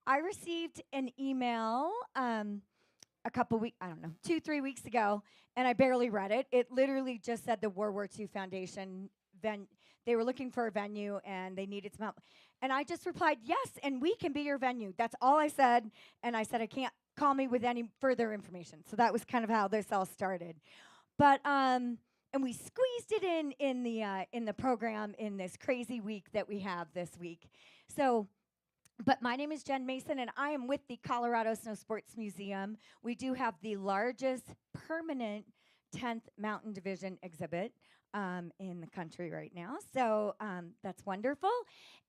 I received an email a couple weeks, I don't know, 2, 3 weeks ago, and I barely read it. It literally just said the World War II Foundation. They were looking for a venue and they needed some help. And I just replied, yes, and we can be your venue. That's all I said. And I said, I can't call me with any further information. So that was kind of how this all started. But and we squeezed it in the program in this crazy week that we have this week. So, but my name is Jen Mason, and I am with the Colorado Snowsports Museum. We do have the largest permanent 10th Mountain Division exhibit in the country right now. So that's wonderful.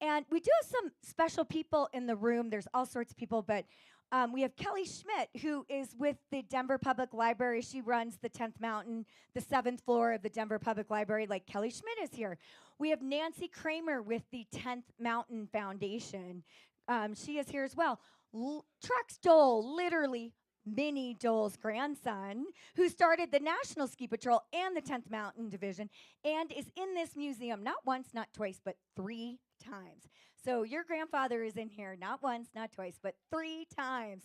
And we do have some special people in the room. There's all sorts of people, but we have Kelly Schmidt, who is with the Denver Public Library. She runs the 10th Mountain, the 7th floor of the Denver Public Library. Like, Kelly Schmidt is here. We have Nancy Kramer with the 10th Mountain Foundation. She is here as well. Trex Dole, literally Minnie Dole's grandson, who started the National Ski Patrol and the 10th Mountain Division, and is in this museum not once, not twice, but 3 times. So your grandfather is in here not once, not twice, but 3 times.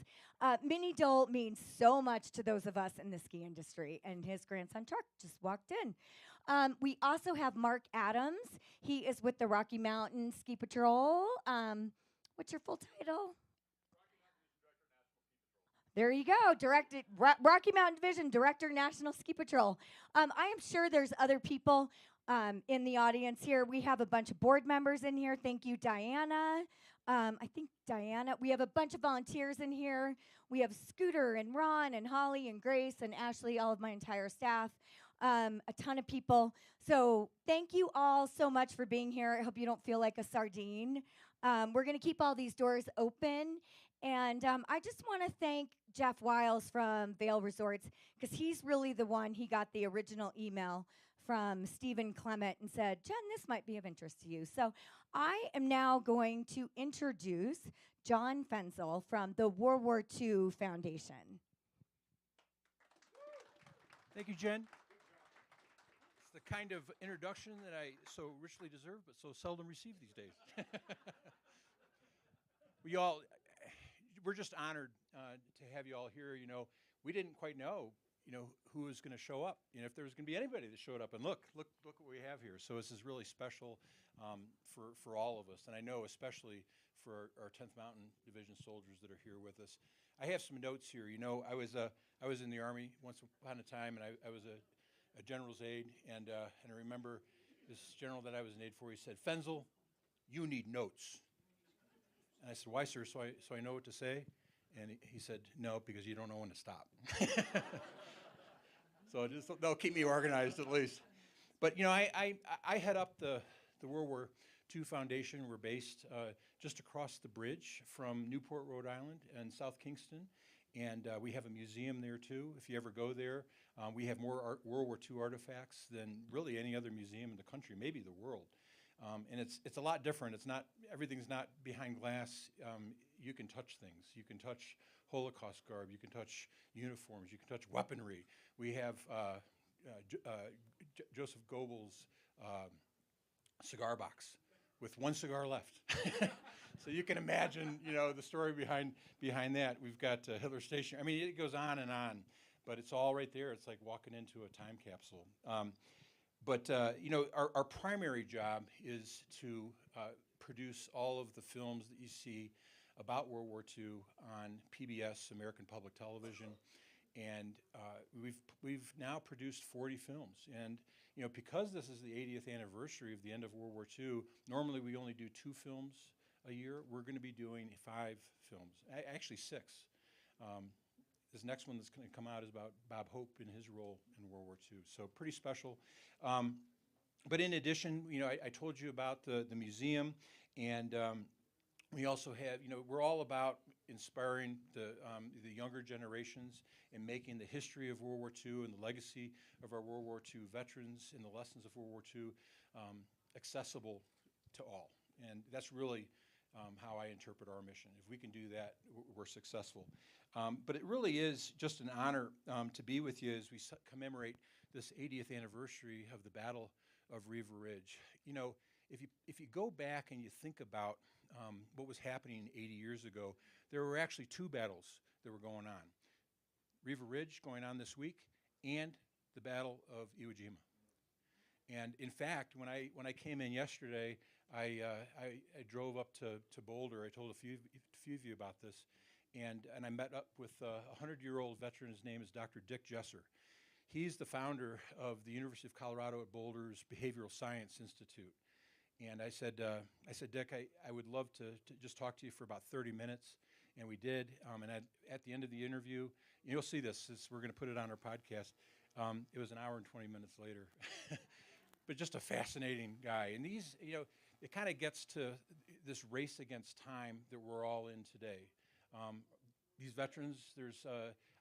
Minnie Dole means so much to those of us in the ski industry, and his grandson Truck just walked in. We also have Mark Adams. He is with the Rocky Mountain Ski Patrol. What's your full title? There you go, Rocky Mountain Division Director, National Ski Patrol. I am sure there's other people in the audience here. We have a bunch of board members in here. Thank you, Diana. I think Diana. We have a bunch of volunteers in here. We have Scooter and Ron and Holly and Grace and Ashley, all of my entire staff. A ton of people. So thank you all so much for being here. I hope you don't feel like a sardine. We're going to keep all these doors open. And I just want to thank Jeff Wiles from Vail Resorts, because he's really the one. He got the original email from Stephen Clement and said, Jen, this might be of interest to you. So I am now going to introduce John Fenzel from the World War II Foundation. Thank you, Jen. It's the kind of introduction that I so richly deserve, but so seldom receive these days. We're just honored to have you all here. You know, we didn't quite know, who was going to show up. If there was going to be anybody that showed up. And look what we have here. So this is really special for all of us, and I know especially for our 10th Mountain Division soldiers that are here with us. I have some notes here. I was in the Army once upon a time, and I was a general's aide, and I remember this general that I was an aide for. He said, "Fenzel, you need notes." And I said, "Why, sir? So I know what to say?" And he said, "No, because you don't know when to stop." So they'll keep me organized at least. But I head up the World War II Foundation. We're based just across the bridge from Newport, Rhode Island, and South Kingston. And we have a museum there too. If you ever go there, we have more World War II artifacts than really any other museum in the country, maybe the world. And it's a lot different. Everything's not behind glass. You can touch things. You can touch Holocaust garb. You can touch uniforms. You can touch weaponry. We have Joseph Goebbels' cigar box with one cigar left. So you can imagine, the story behind that. We've got Hitler Station. I mean, it goes on, but it's all right there. It's like walking into a time capsule. But our primary job is to produce all of the films that you see about World War II on PBS, American Public Television, and we've now produced 40 films. And because this is the 80th anniversary of the end of World War II, normally we only do 2 films a year. We're going to be doing 5 films, actually 6. This next one that's going to come out is about Bob Hope and his role in World War II. So pretty special. But in addition, I told you about the museum, and we also have, we're all about inspiring the younger generations and making the history of World War II and the legacy of our World War II veterans and the lessons of World War II accessible to all. And that's really how I interpret our mission. If we can do that, we're successful. But it really is just an honor to be with you as we commemorate this 80th anniversary of the Battle of Riva Ridge. if you go back and you think about what was happening 80 years ago, there were actually two battles that were going on. Riva Ridge going on this week, and the Battle of Iwo Jima. And in fact, when I came in yesterday, I drove up to Boulder. I told a few of you about this, and I met up with a 100-year-old veteran. His name is Dr. Dick Jesser. He's the founder of the University of Colorado at Boulder's Behavioral Science Institute. And I said, Dick, I would love to just talk to you for about 30 minutes. And we did. And at the end of the interview, you'll see this. We're going to put it on our podcast. It was an hour and 20 minutes later. But just a fascinating guy. And these, it kind of gets to this race against time that we're all in today. These veterans, there's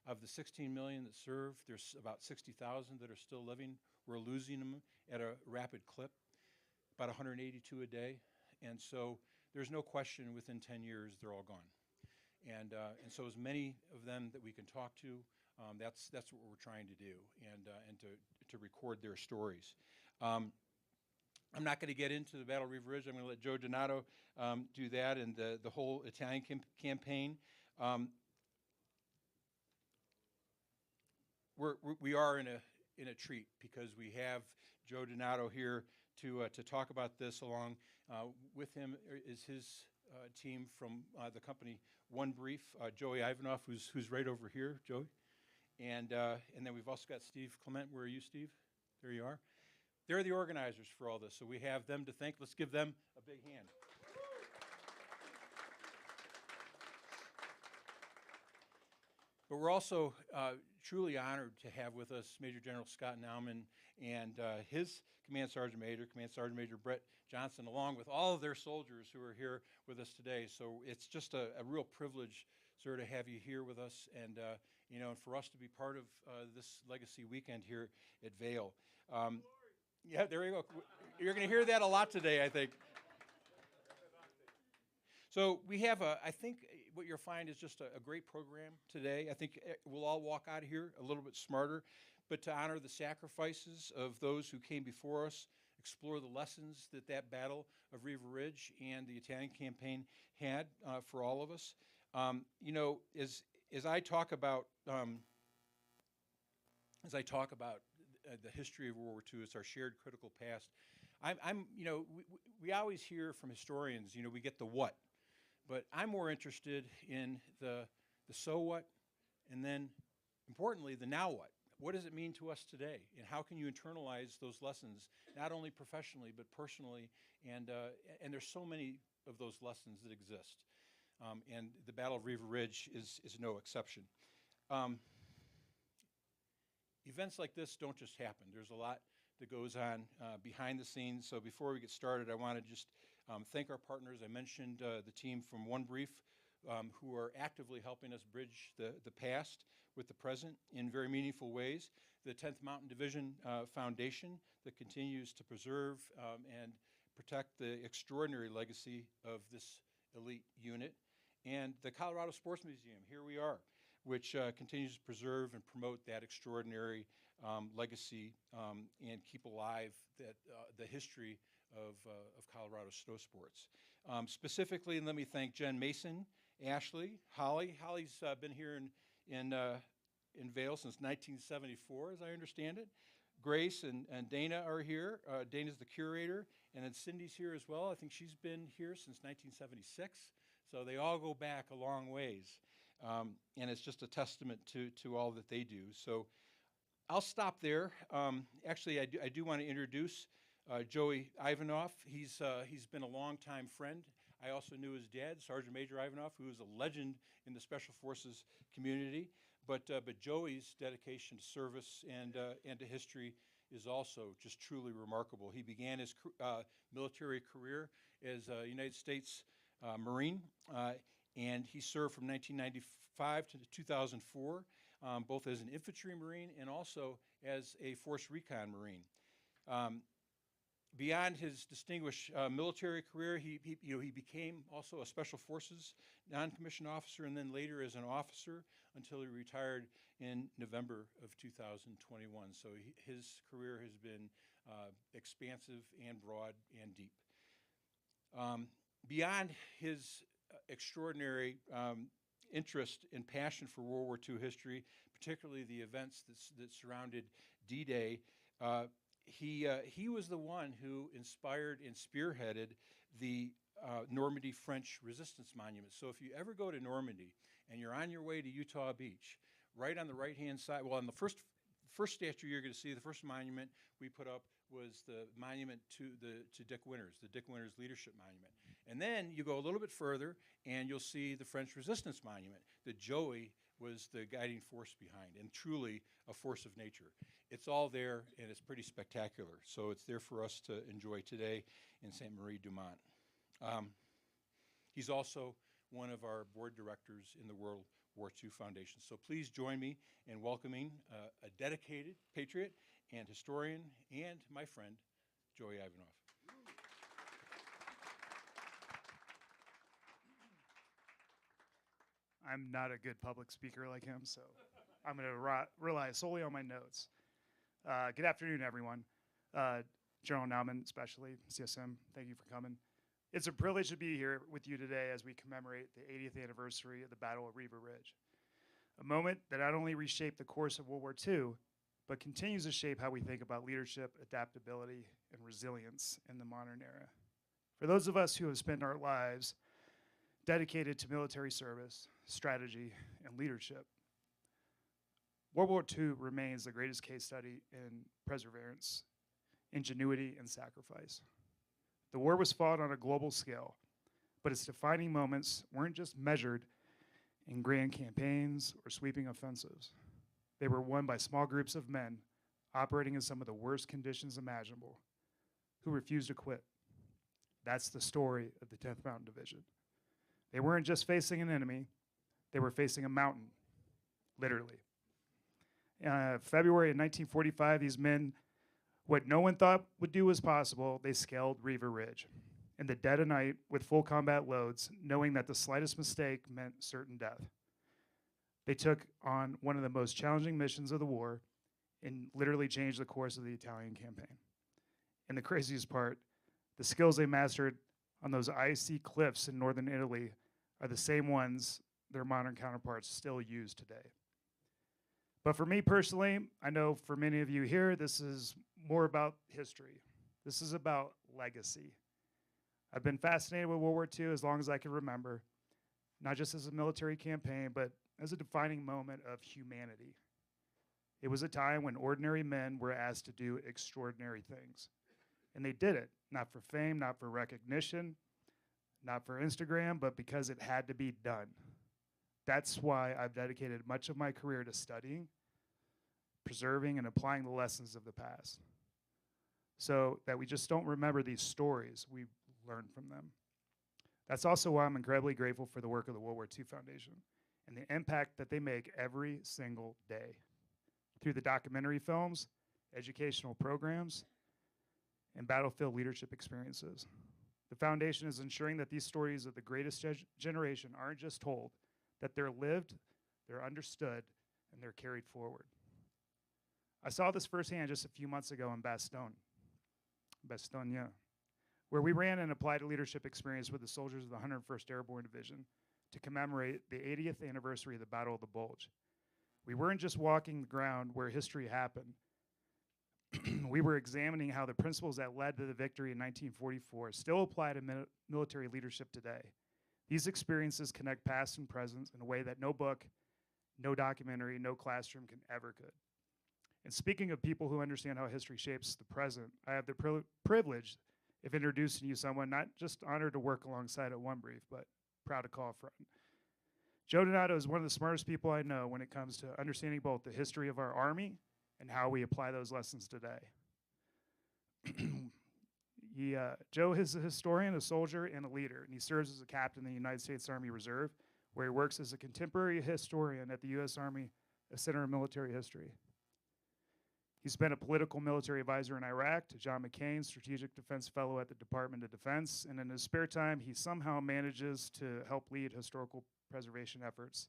of the 16 million that serve, there's about 60,000 that are still living. We're losing them at a rapid clip, about 182 a day. And so there's no question within 10 years they're all gone. And so as many of them that we can talk to, that's what we're trying to do, and to record their stories. I'm not going to get into the Battle of Riva Ridge. I'm going to let Joe Donato do that, and the whole Italian campaign. We are in a treat because we have Joe Donato here to talk about this. Along with him is his team from the company One Brief, Joey Ivanoff, who's right over here, Joey, and then we've also got Steve Clement. Where are you, Steve? There you are. They're the organizers for all this, so we have them to thank. Let's give them a big hand. But we're also truly honored to have with us Major General Scott Nauman and his Command Sergeant Major Brett Johnson, along with all of their soldiers who are here with us today. So it's just a real privilege, sir, to have you here with us, and and for us to be part of this legacy weekend here at Vail. Yeah, there you go. You're going to hear that a lot today, I think. So we have, I think what you'll find is just a great program today. I think we'll all walk out of here a little bit smarter, but to honor the sacrifices of those who came before us, explore the lessons that Battle of Riva Ridge and the Italian campaign had for all of us. As I talk about the history of World War II, it's our shared critical past. We always hear from historians, we get the what, but I'm more interested in the so what, and then importantly, the now what. What does it mean to us today, and how can you internalize those lessons, not only professionally but personally? And there's so many of those lessons that exist, and the Battle of Riva Ridge is no exception. Events like this don't just happen. There's a lot that goes on behind the scenes. So before we get started, I want to just thank our partners. I mentioned the team from One Brief, who are actively helping us bridge the past with the present in very meaningful ways. The 10th Mountain Division Foundation that continues to preserve and protect the extraordinary legacy of this elite unit. And the Colorado Sports Museum, here we are, which continues to preserve and promote that extraordinary legacy and keep alive the history of Colorado snow sports. Specifically, let me thank Jen Mason, Ashley, Holly. Holly's been here in Vail since 1974, as I understand it. Grace and Dana are here. Dana's the curator, and then Cindy's here as well. I think she's been here since 1976. So they all go back a long ways. And it's just a testament to all that they do. So I'll stop there. Actually, I do want to introduce Joey Ivanoff. He's been a longtime friend. I also knew his dad, Sergeant Major Ivanoff, who is a legend in the Special Forces community. But Joey's dedication to service and to history is also just truly remarkable. He began his military career as a United States Marine, and he served from 1995 to 2004, both as an infantry Marine and also as a Force Recon Marine. Beyond his distinguished military career, he became also a Special Forces non-commissioned officer, and then later as an officer until he retired in November of 2021. So his career has been expansive and broad and deep. Beyond his extraordinary interest and passion for World War II history, particularly the events that surrounded D-Day, he was the one who inspired and spearheaded the Normandy French Resistance Monument. So if you ever go to Normandy and you're on your way to Utah Beach, right on the right-hand side, well, on the first statue you're going to see, the first monument we put up was the monument to Dick Winters, the Dick Winters Leadership Monument. And then you go a little bit further, and you'll see the French Resistance Monument that Joey was the guiding force behind, and truly a force of nature. It's all there, and it's pretty spectacular. So it's there for us to enjoy today in Sainte Marie du Mont. He's also one of our board directors in the World War II Foundation. So please join me in welcoming a dedicated patriot and historian and my friend, Joey Ivanov. I'm not a good public speaker like him, so I'm going to rely solely on my notes. Good afternoon, everyone. General Naumann, especially, CSM, thank you for coming. It's a privilege to be here with you today as we commemorate the 80th anniversary of the Battle of Riva Ridge, a moment that not only reshaped the course of World War II, but continues to shape how we think about leadership, adaptability, and resilience in the modern era. For those of us who have spent our lives dedicated to military service, strategy, and leadership, World War II remains the greatest case study in perseverance, ingenuity, and sacrifice. The war was fought on a global scale, but its defining moments weren't just measured in grand campaigns or sweeping offensives. They were won by small groups of men operating in some of the worst conditions imaginable, who refused to quit. That's the story of the 10th Mountain Division. They weren't just facing an enemy, they were facing a mountain, literally. February of 1945, these men, what no one thought would do was possible, they scaled Riva Ridge in the dead of night with full combat loads, knowing that the slightest mistake meant certain death. They took on one of the most challenging missions of the war and literally changed the course of the Italian campaign. And the craziest part, the skills they mastered on those icy cliffs in northern Italy are the same ones their modern counterparts still use today. But for me personally, I know for many of you here, this is more about history. This is about legacy. I've been fascinated with World War II as long as I can remember, not just as a military campaign, but as a defining moment of humanity. It was a time when ordinary men were asked to do extraordinary things. And they did it, not for fame, not for recognition, not for Instagram, but because it had to be done. That's why I've dedicated much of my career to studying, preserving, and applying the lessons of the past, so that we just don't remember these stories, we learn from them. That's also why I'm incredibly grateful for the work of the World War II Foundation and the impact that they make every single day through the documentary films, educational programs, and battlefield leadership experiences. The foundation is ensuring that these stories of the greatest generation aren't just told, that they're lived, they're understood, and they're carried forward. I saw this firsthand just a few months ago in Bastogne, where we ran and applied a leadership experience with the soldiers of the 101st Airborne Division to commemorate the 80th anniversary of the Battle of the Bulge. We weren't just walking the ground where history happened. We were examining how the principles that led to the victory in 1944 still apply to military leadership today. These experiences connect past and present in a way that no book, no documentary, no classroom could. And speaking of people who understand how history shapes the present, I have the privilege of introducing you someone not just honored to work alongside at One Brief, but proud to call a friend. Joe Donato is one of the smartest people I know when it comes to understanding both the history of our Army and how we apply those lessons today. Joe is a historian, a soldier, and a leader, and he serves as a captain in the United States Army Reserve, where he works as a contemporary historian at the U.S. Army Center of Military History. He's been a political military advisor in Iraq to John McCain, Strategic Defense Fellow at the Department of Defense, and in his spare time, he somehow manages to help lead historical preservation efforts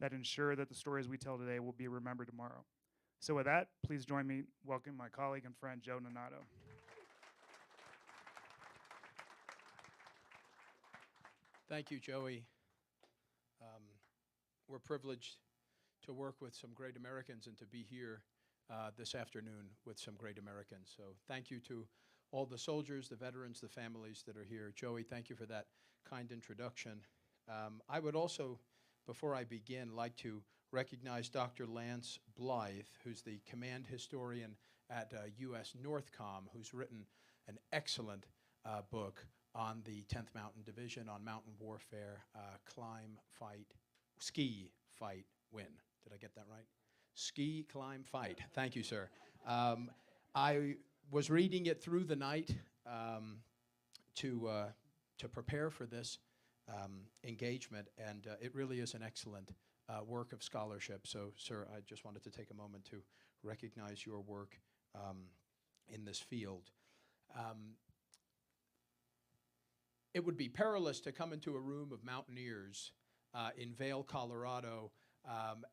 that ensure that the stories we tell today will be remembered tomorrow. So with that, please join me in welcoming my colleague and friend, Joe Donato. Thank you, Joey. We're privileged to work with some great Americans and to be here this afternoon with some great Americans. So thank you to all the soldiers, the veterans, the families that are here. Joey, thank you for that kind introduction. I would also, before I begin, like to recognize Dr. Lance Blythe, who's the command historian at U.S. Northcom, who's written an excellent book on the 10th Mountain Division, on mountain warfare, climb, fight, ski, fight, win. Did I get that right? Ski, climb, fight. Thank you, sir. I was reading it through the night to prepare for this engagement, and it really is an excellent work of scholarship. So, sir, I just wanted to take a moment to recognize your work in this field. It would be perilous to come into a room of mountaineers in Vail, Colorado,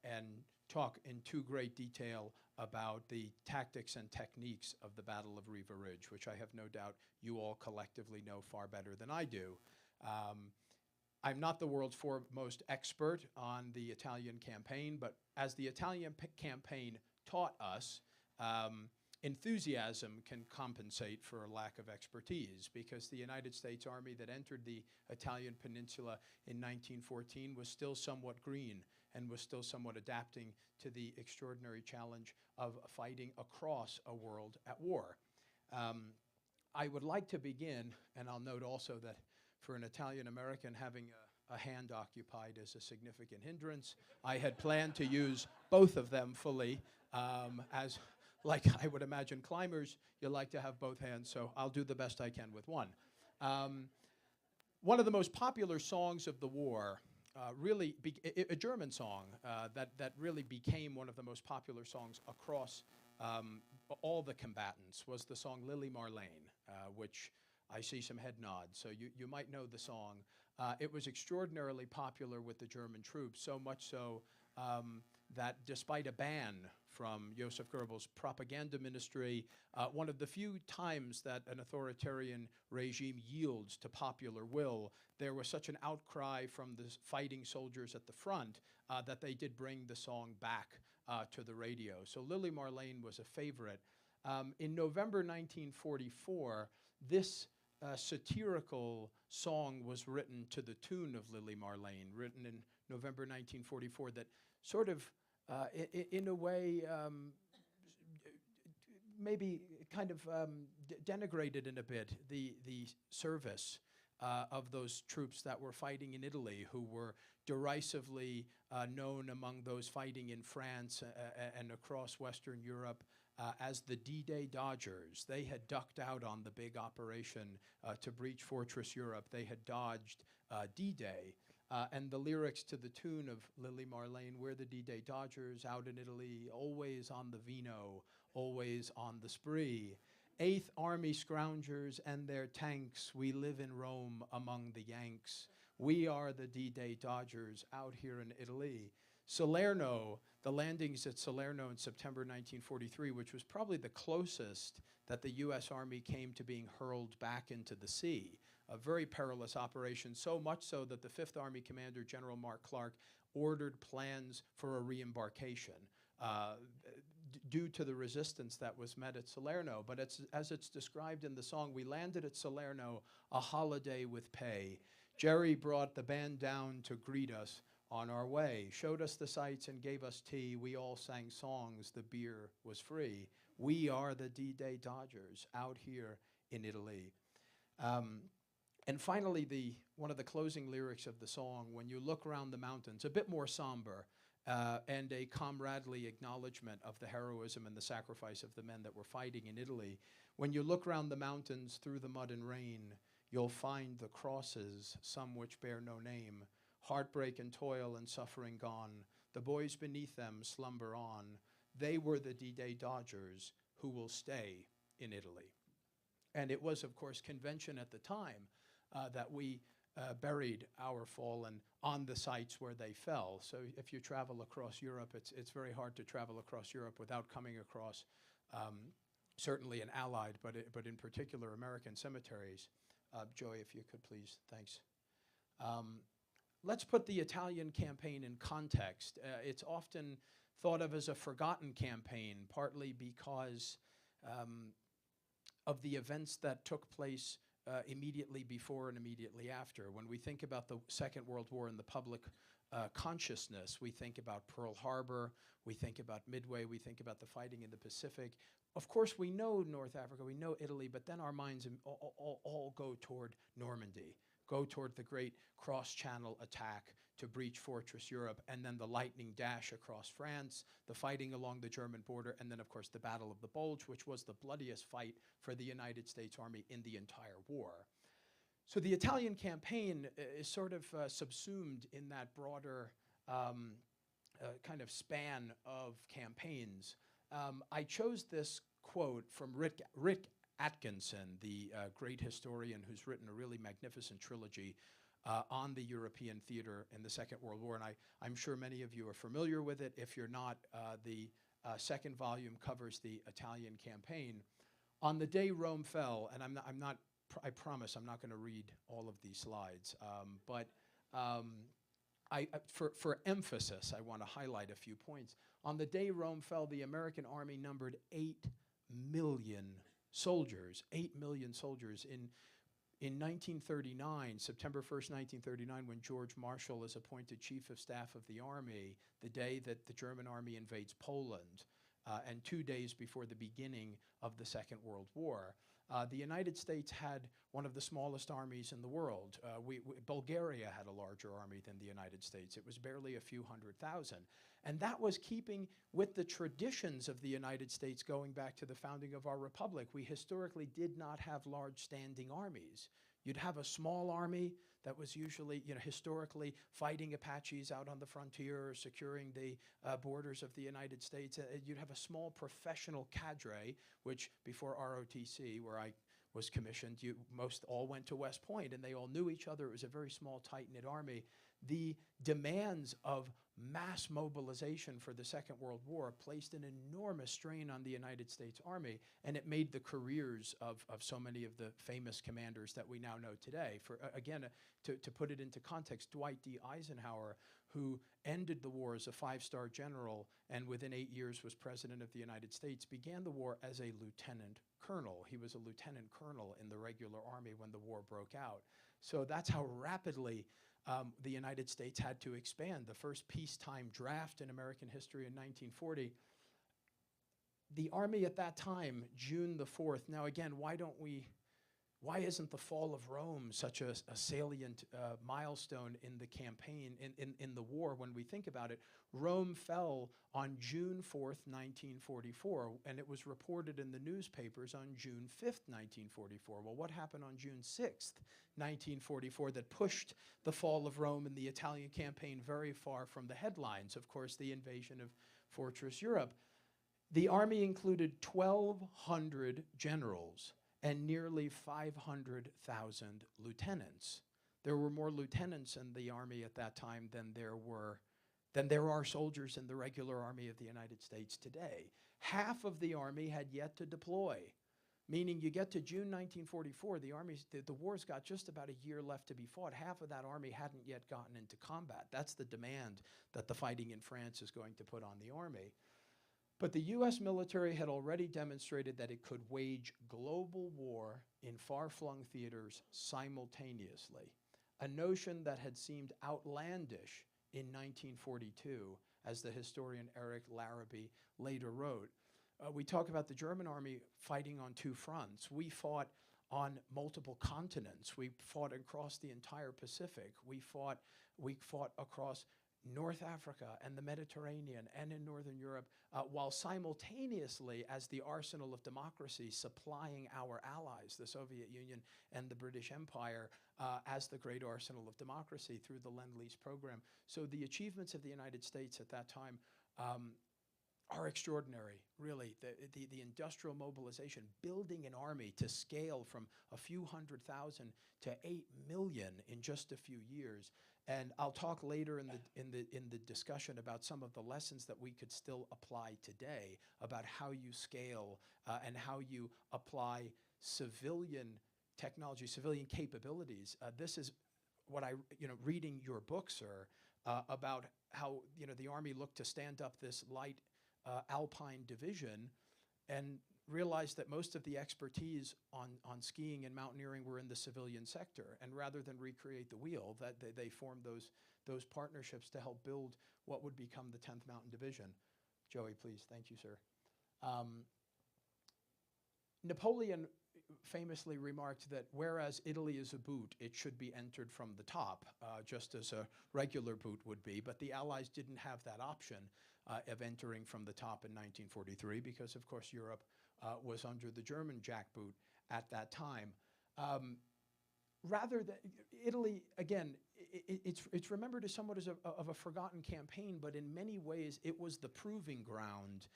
and talk in too great detail about the tactics and techniques of the Battle of Riva Ridge, which I have no doubt you all collectively know far better than I do. I'm not the world's foremost expert on the Italian campaign, but as the Italian campaign taught us, enthusiasm can compensate for a lack of expertise, because the United States Army that entered the Italian peninsula in 1914 was still somewhat green and was still somewhat adapting to the extraordinary challenge of fighting across a world at war. I would like to begin, and I'll note also that for an Italian American, having a hand occupied is a significant hindrance. I had planned to use both of them fully, as like I would imagine climbers, you like to have both hands, so I'll do the best I can with one. One of the most popular songs of the war, a German song that really became one of the most popular songs across all the combatants, was the song Lily Marlene, which I see some head nods, so you might know the song. It was extraordinarily popular with the German troops, so much so that despite a ban from Joseph Goebbels' propaganda ministry, one of the few times that an authoritarian regime yields to popular will, there was such an outcry from the fighting soldiers at the front that they did bring the song back to the radio. So Lily Marlene was a favorite. In November 1944, this satirical song was written to the tune of Lily Marlene, written in November 1944, that sort of, in a way, maybe kind of denigrated in a bit the service of those troops that were fighting in Italy, who were derisively known among those fighting in France and across Western Europe as the D-Day Dodgers. They had ducked out on the big operation to breach Fortress Europe. They had dodged D-Day. And the lyrics to the tune of Lily Marlene, we're the D-Day Dodgers out in Italy, always on the vino, always on the spree. 8th Army Scroungers and their tanks, we live in Rome among the Yanks. We are the D-Day Dodgers out here in Italy. Salerno, the landings at Salerno in September 1943, which was probably the closest that the U.S. Army came to being hurled back into the sea. A very perilous operation, so much so that the 5th Army Commander, General Mark Clark, ordered plans for a re-embarkation due to the resistance that was met at Salerno. But as it's described in the song, we landed at Salerno, a holiday with pay. Jerry brought the band down to greet us on our way, showed us the sights and gave us tea. We all sang songs, the beer was free. We are the D-Day Dodgers out here in Italy. And finally, one of the closing lyrics of the song, when you look around the mountains, a bit more somber, and a comradely acknowledgement of the heroism and the sacrifice of the men that were fighting in Italy. When you look around the mountains through the mud and rain, you'll find the crosses, some which bear no name, heartbreak and toil and suffering gone. The boys beneath them slumber on. They were the D-Day Dodgers who will stay in Italy. And it was, of course, convention at the time that we buried our fallen on the sites where they fell. So if you travel across Europe, it's very hard to travel across Europe without coming across certainly an Allied, but in particular American cemeteries. Joy, if you could please, thanks. Let's put the Italian campaign in context. It's often thought of as a forgotten campaign, partly because of the events that took place immediately before and immediately after. When we think about the Second World War in the public consciousness, we think about Pearl Harbor, we think about Midway, we think about the fighting in the Pacific. Of course, we know North Africa, we know Italy, but then our minds all go toward Normandy, go toward the great cross-channel attack to breach Fortress Europe, and then the lightning dash across France, the fighting along the German border, and then, of course, the Battle of the Bulge, which was the bloodiest fight for the United States Army in the entire war. So the Italian campaign is sort of subsumed in that broader kind of span of campaigns. I chose this quote from Rick Atkinson, the great historian who's written a really magnificent trilogy on the European theater in the Second World War, and I'm sure many of you are familiar with it. If you're not, the second volume covers the Italian campaign. On the day Rome fell, and I promise I'm not going to read all of these slides, but for emphasis, I want to highlight a few points. On the day Rome fell, the American army numbered 8 million soldiers, 8 million soldiers. In 1939, September 1st, 1939, when George Marshall is appointed Chief of Staff of the Army, the day that the German army invades Poland, and 2 days before the beginning of the Second World War, the United States had one of the smallest armies in the world. Bulgaria had a larger army than the United States. It was barely a few 100,000. And that was keeping with the traditions of the United States going back to the founding of our republic. We historically did not have large standing armies. You'd have a small army that was usually, historically fighting Apaches out on the frontier or securing the borders of the United States. You'd have a small professional cadre, which before ROTC, where I was commissioned, most all went to West Point, and they all knew each other. It was a very small, tight-knit army. The demands of mass mobilization for the Second World War placed an enormous strain on the United States Army, and it made the careers of so many of the famous commanders that we now know today. To put it into context, Dwight D. Eisenhower, who ended the war as a 5-star general and within 8 years was president of the United States, began the war as a lieutenant colonel. He was a lieutenant colonel in the regular army when the war broke out. So that's how rapidly the United States had to expand. The first peacetime draft in American history in 1940. The Army at that time, June the 4th, now again, why isn't the fall of Rome such a salient milestone in the campaign, in the war when we think about it? Rome fell on June 4th, 1944, and it was reported in the newspapers on June 5th, 1944. Well, what happened on June 6th, 1944 that pushed the fall of Rome and the Italian campaign very far from the headlines? Of course, the invasion of Fortress Europe. The army included 1,200 generals and nearly 500,000 lieutenants. There were more lieutenants in the army at that time than there are soldiers in the regular army of the United States today. Half of the army had yet to deploy, meaning you get to June 1944, the war's got just about a year left to be fought. Half of that army hadn't yet gotten into combat. That's the demand that the fighting in France is going to put on the army. But the US military had already demonstrated that it could wage global war in far-flung theaters simultaneously, a notion that had seemed outlandish in 1942, as the historian Eric Larrabee later wrote. We talk about the German army fighting on 2 fronts. We fought on multiple continents. We fought across the entire Pacific. We fought across North Africa and the Mediterranean and in Northern Europe, while simultaneously as the arsenal of democracy supplying our allies, the Soviet Union and the British Empire, as the great arsenal of democracy through the Lend-Lease program. So the achievements of the United States at that time are extraordinary, really. The industrial mobilization, building an army to scale from a few 100,000 to 8 million in just a few years. And I'll talk later in the discussion about some of the lessons that we could still apply today about how you scale and how you apply civilian technology, civilian capabilities. This is what I, reading your book, sir, about how, the Army looked to stand up this light Alpine division and realized that most of the expertise on skiing and mountaineering were in the civilian sector. And rather than recreate the wheel, that they formed those partnerships to help build what would become the 10th Mountain Division. Joey, please. Thank you, sir. Napoleon famously remarked that whereas Italy is a boot, it should be entered from the top, just as a regular boot would be. But the Allies didn't have that option of entering from the top in 1943 because, of course, Europe was under the German jackboot at that time. Rather than Italy, again, it's remembered as somewhat as of a forgotten campaign, but in many ways it was the proving ground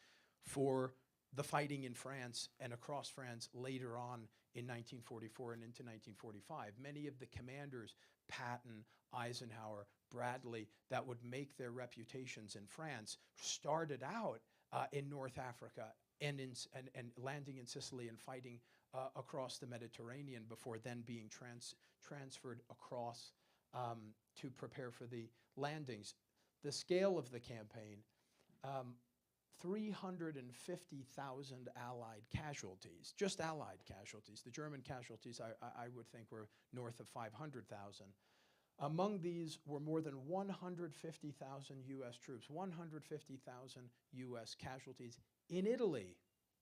for the fighting in France and across France later on in 1944 and into 1945. Many of the commanders, Patton, Eisenhower, Bradley, that would make their reputations in France, started out in North Africa and landing in Sicily and fighting across the Mediterranean before then being transferred across to prepare for the landings. The scale of the campaign, 350,000 Allied casualties, just Allied casualties. The German casualties, I would think, were north of 500,000. Among these were more than 150,000 U.S. troops, 150,000 U.S. casualties in Italy,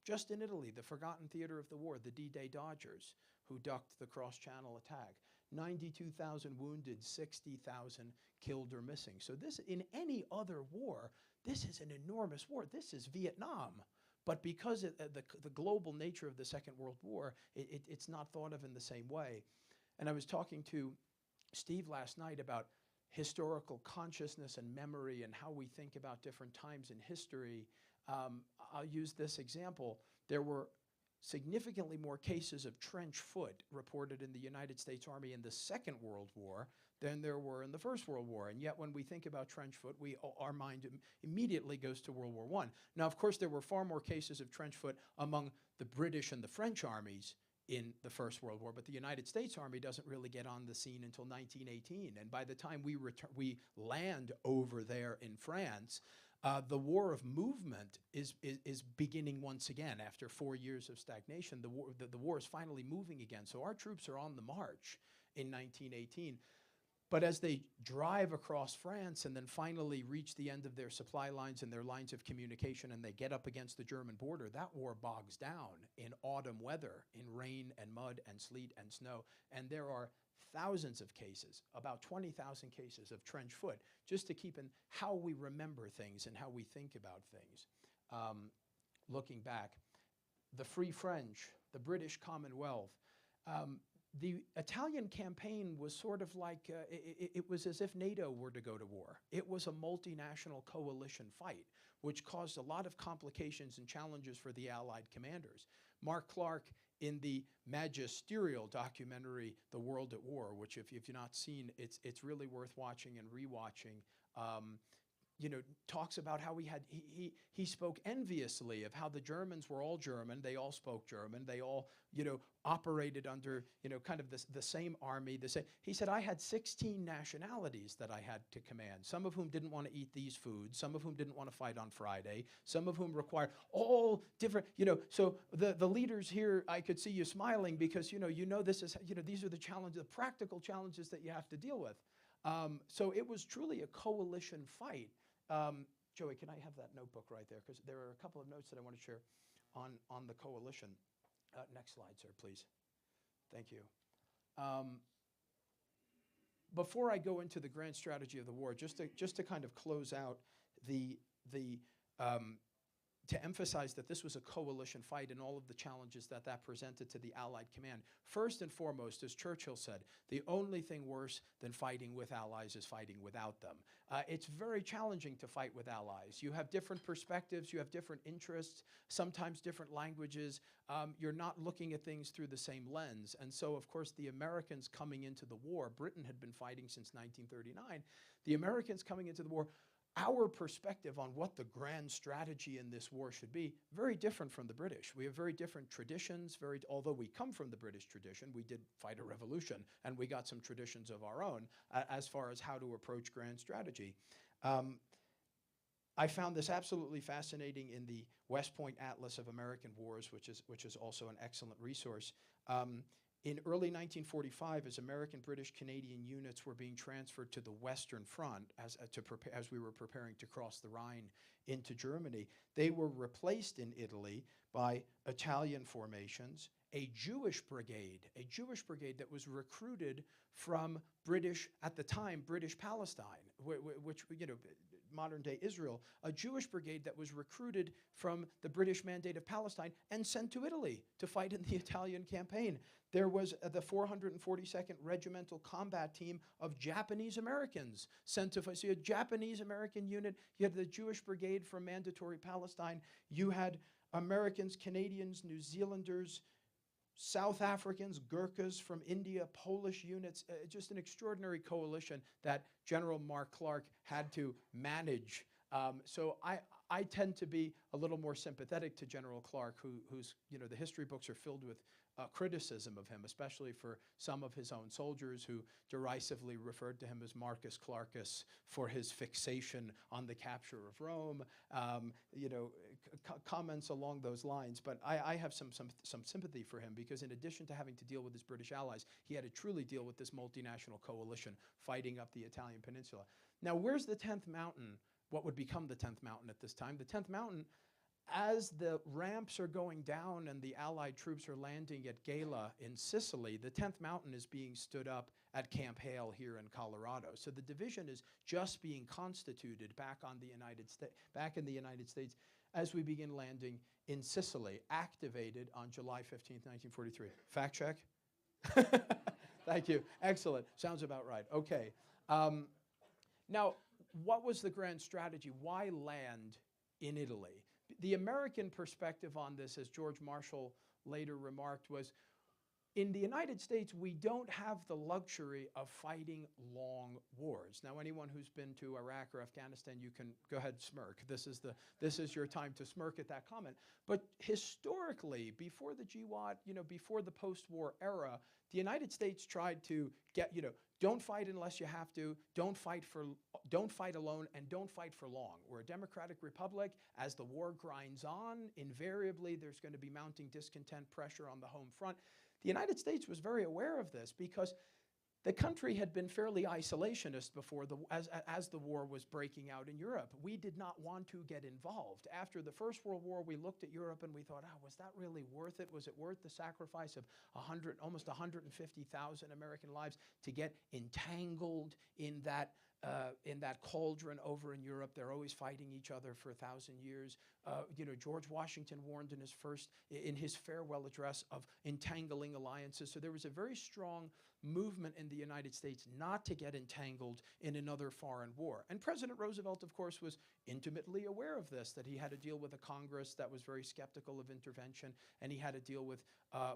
just in Italy, the forgotten theater of the war, the D-Day Dodgers, who ducked the cross-channel attack. 92,000 wounded, 60,000 killed or missing. So this, in any other war, this is an enormous war. This is Vietnam. But because the global nature of the Second World War, it's not thought of in the same way. And I was talking to Steve last night about historical consciousness and memory and how we think about different times in history. I'll use this example. There were significantly more cases of trench foot reported in the United States Army in the Second World War than there were in the First World War. And yet when we think about trench foot, our mind immediately goes to World War I. Now, of course, there were far more cases of trench foot among the British and the French armies in the First World War, but the United States Army doesn't really get on the scene until 1918. And by the time we land over there in France, the war of movement is beginning once again. After 4 years of stagnation, the war is finally moving again. So our troops are on the march in 1918. But as they drive across France and then finally reach the end of their supply lines and their lines of communication and they get up against the German border, that war bogs down in autumn weather, in rain and mud and sleet and snow. And there are thousands of cases, about 20,000 cases of trench foot, just to keep in how we remember things and how we think about things. Looking back, the Free French, the British Commonwealth, the Italian campaign was sort of like, it was as if NATO were to go to war. It was a multinational coalition fight, which caused a lot of complications and challenges for the Allied commanders. Mark Clark, in the magisterial documentary, The World at War, which if you've not seen, it's really worth watching and rewatching, talks about how he spoke enviously of how the Germans were all German. They all spoke German. They all, operated under, kind of the same army. He said, I had 16 nationalities that I had to command, some of whom didn't want to eat these foods, some of whom didn't want to fight on Friday, some of whom required all different, so the leaders here, I could see you smiling because, this is, these are the challenges, the practical challenges that you have to deal with. So it was truly a coalition fight. Joey, can I have that notebook right there? Because there are a couple of notes that I want to share on the coalition. Next slide, sir, please. Thank you. Before I go into the grand strategy of the war, just to kind of close out to emphasize that this was a coalition fight and all of the challenges that presented to the Allied command. First and foremost, as Churchill said, the only thing worse than fighting with allies is fighting without them. It's very challenging to fight with allies. You have different perspectives, you have different interests, sometimes different languages. You're not looking at things through the same lens. And so, of course, the Americans coming into the war, Britain had been fighting since 1939, the Americans coming into the war our perspective on what the grand strategy in this war should be, very different from the British. We have very different traditions, although we come from the British tradition, we did fight a revolution, and we got some traditions of our own as far as how to approach grand strategy. I found this absolutely fascinating in the West Point Atlas of American Wars, which is also an excellent resource. In early 1945, as American, British, Canadian units were being transferred to the Western Front as we were preparing to cross the Rhine into Germany, they were replaced in Italy by Italian formations, a Jewish brigade that was recruited from at the time, British Palestine, which, modern-day Israel, a Jewish brigade that was recruited from the British Mandate of Palestine and sent to Italy to fight in the Italian campaign. There was the 442nd Regimental Combat Team of Japanese Americans sent to fight. So you had Japanese American unit, you had the Jewish brigade from Mandatory Palestine, you had Americans, Canadians, New Zealanders, South Africans, Gurkhas from India, Polish units, just an extraordinary coalition that General Mark Clark had to manage. So I tend to be a little more sympathetic to General Clark, who's, the history books are filled with criticism of him, especially for some of his own soldiers who derisively referred to him as Marcus Clarkus for his fixation on the capture of Rome, comments along those lines. But I have some sympathy for him, because in addition to having to deal with his British allies, he had to truly deal with this multinational coalition fighting up the Italian peninsula. Now, where's the 10th Mountain? What would become the 10th Mountain at this time? The 10th Mountain, as the ramps are going down and the Allied troops are landing at Gela in Sicily, the 10th Mountain is being stood up at Camp Hale here in Colorado. So the division is just being constituted back in the United States as we begin landing in Sicily, activated on July 15th, 1943. Fact check? Thank you. Excellent. Sounds about right. Okay. Now, what was the grand strategy? Why land in Italy? The American perspective on this, as George Marshall later remarked, was in the United States, we don't have the luxury of fighting long wars. Now, anyone who's been to Iraq or Afghanistan, you can go ahead and smirk. This is your time to smirk at that comment. But historically, before the GWOT, before the post-war era, the United States tried to get, don't fight unless you have to, don't fight alone, and don't fight for long. We're a democratic republic. As the war grinds on, invariably there's going to be mounting discontent, pressure on the home front. The United States was very aware of this, because the country had been fairly isolationist before as the war was breaking out in Europe. We did not want to get involved. After the First World War, we looked at Europe and we thought, was that really worth it? Was it worth the sacrifice of almost 150,000 American lives to get entangled in that cauldron over in Europe? They're always fighting each other for 1,000 years. George Washington warned in his farewell address of entangling alliances. So there was a very strong movement in the United States not to get entangled in another foreign war. And President Roosevelt, of course, was intimately aware of this, that he had to deal with a Congress that was very skeptical of intervention, and he had to deal with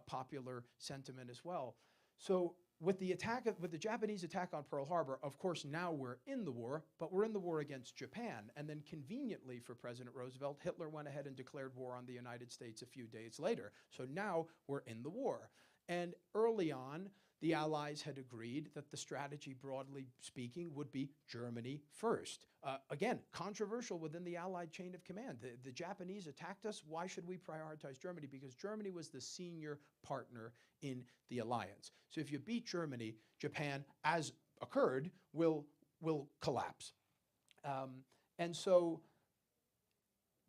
popular sentiment as well. So with the Japanese attack on Pearl Harbor, of course, now we're in the war, but we're in the war against Japan. And then conveniently for President Roosevelt, Hitler went ahead and declared war on the United States a few days later. So now we're in the war. And early on, the Allies had agreed that the strategy, broadly speaking, would be Germany first. Again, controversial within the Allied chain of command. The Japanese attacked us. Why should we prioritize Germany? Because Germany was the senior partner in the alliance. So if you beat Germany, Japan, as occurred, will collapse. And so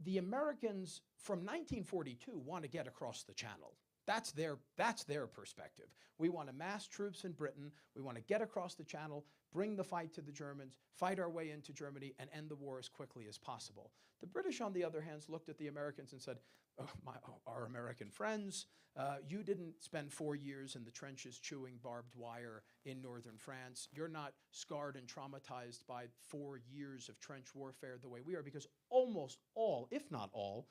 the Americans from 1942 want to get across the channel. That's their perspective. We want to mass troops in Britain. We want to get across the channel, bring the fight to the Germans, fight our way into Germany, and end the war as quickly as possible. The British, on the other hand, looked at the Americans and said, our American friends, you didn't spend 4 years in the trenches chewing barbed wire in northern France. You're not scarred and traumatized by 4 years of trench warfare the way we are, because almost all, if not all,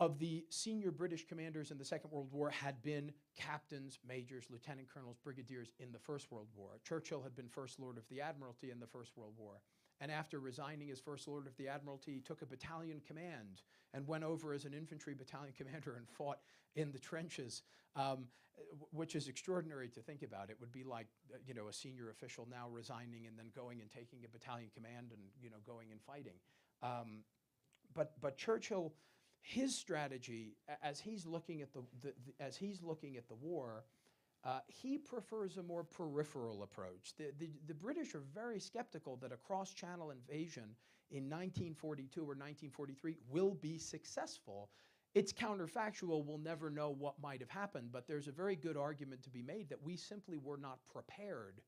of the senior British commanders in the Second World War had been captains, majors, lieutenant colonels, brigadiers in the First World War. Churchill had been First Lord of the Admiralty in the First World War. And after resigning as First Lord of the Admiralty, he took a battalion command and went over as an infantry battalion commander and fought in the trenches, which is extraordinary to think about. It would be like, a senior official now resigning and then going and taking a battalion command and, going and fighting. But Churchill, his strategy, as he's looking at the war, he prefers a more peripheral approach. The British are very skeptical that a cross-channel invasion in 1942 or 1943 will be successful. It's counterfactual. We'll never know what might have happened, but there's a very good argument to be made that we simply were not prepared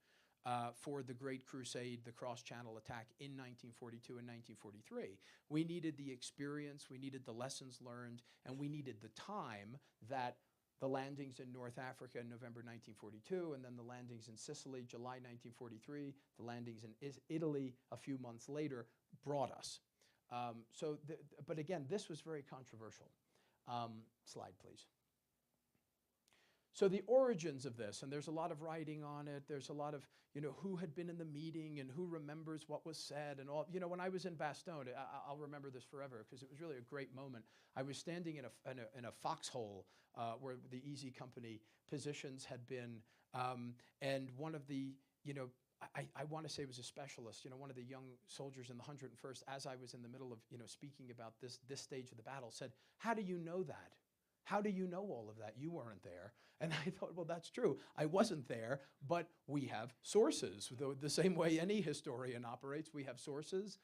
for the Great Crusade, the cross-channel attack in 1942 and 1943. We needed the experience, we needed the lessons learned, and we needed the time that the landings in North Africa in November 1942, and then the landings in Sicily, July 1943, the landings in Italy a few months later brought us. But again, this was very controversial. Slide, please. So the origins of this, and there's a lot of writing on it, there's a lot of, who had been in the meeting and who remembers what was said and all. When I was in Bastogne, I'll remember this forever because it was really a great moment. I was standing in a foxhole where the Easy Company positions had been, and one of the, I want to say it was a specialist, one of the young soldiers in the 101st, as I was in the middle of, speaking about this stage of the battle, said, "How do you know that? How do you know all of that? You weren't there." And I thought, well, that's true. I wasn't there, but we have sources. The same way any historian operates, we have sources,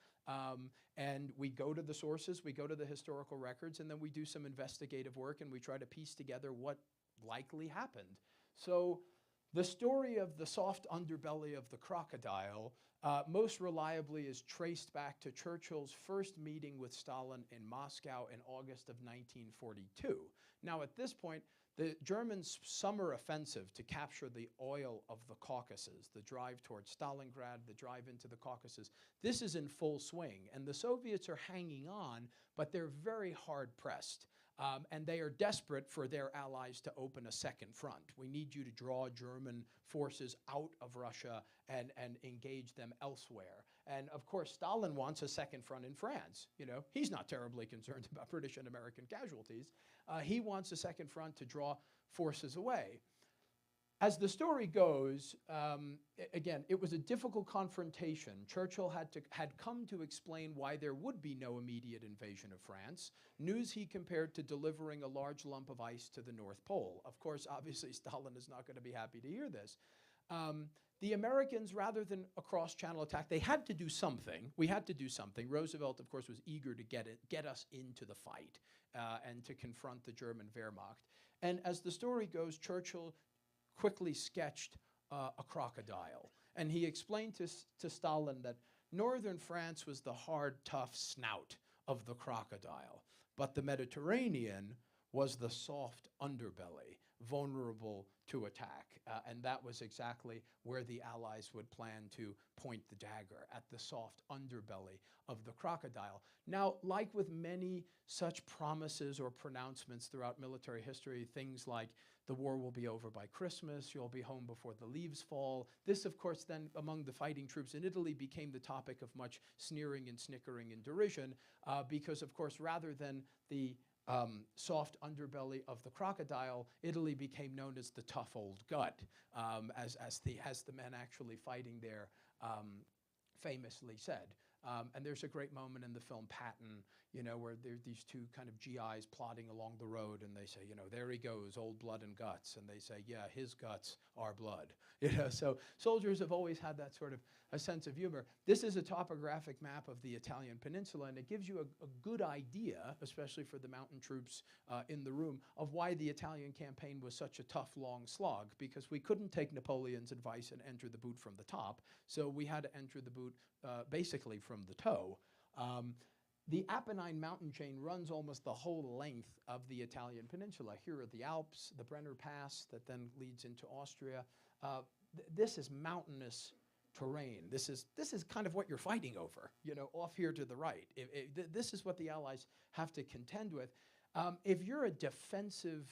and we go to the sources, we go to the historical records, and then we do some investigative work, and we try to piece together what likely happened. So the story of the soft underbelly of the crocodile most reliably is traced back to Churchill's first meeting with Stalin in Moscow in August of 1942. Now, at this point, the Germans' summer offensive to capture the oil of the Caucasus, the drive towards Stalingrad, the drive into the Caucasus, this is in full swing. And the Soviets are hanging on, but they're very hard-pressed. And they are desperate for their allies to open a second front. We need you to draw German forces out of Russia and engage them elsewhere. And of course, Stalin wants a second front in France. He's not terribly concerned about British and American casualties. He wants a second front to draw forces away. As the story goes, again, it was a difficult confrontation. Churchill had come to explain why there would be no immediate invasion of France, news he compared to delivering a large lump of ice to the North Pole. Of course, obviously, Stalin is not going to be happy to hear this. The Americans, rather than a cross-channel attack, they had to do something. We had to do something. Roosevelt, of course, was eager to get us into the fight and to confront the German Wehrmacht. And as the story goes, Churchill quickly sketched a crocodile. And he explained to Stalin that northern France was the hard, tough snout of the crocodile, but the Mediterranean was the soft underbelly, vulnerable to attack. And that was exactly where the Allies would plan to point the dagger, at the soft underbelly of the crocodile. Now, like with many such promises or pronouncements throughout military history, things like the war will be over by Christmas, you'll be home before the leaves fall. This, of course, then among the fighting troops in Italy became the topic of much sneering and snickering and derision because, of course, rather than the soft underbelly of the crocodile, Italy became known as the tough old gut, as the men actually fighting there famously said. And there's a great moment in the film Patton, where there are these two kind of GIs plodding along the road, and they say, there he goes, old blood and guts. And they say, yeah, his guts are blood. So soldiers have always had that sort of a sense of humor. This is a topographic map of the Italian peninsula, and it gives you a good idea, especially for the mountain troops in the room, of why the Italian campaign was such a tough, long slog, because we couldn't take Napoleon's advice and enter the boot from the top, so we had to enter the boot basically from the toe. The Apennine mountain chain runs almost the whole length of the Italian peninsula. Here are the Alps, the Brenner Pass that then leads into Austria. This is mountainous terrain. This is kind of what you're fighting over, off here to the right. This is what the Allies have to contend with. If you're a defensive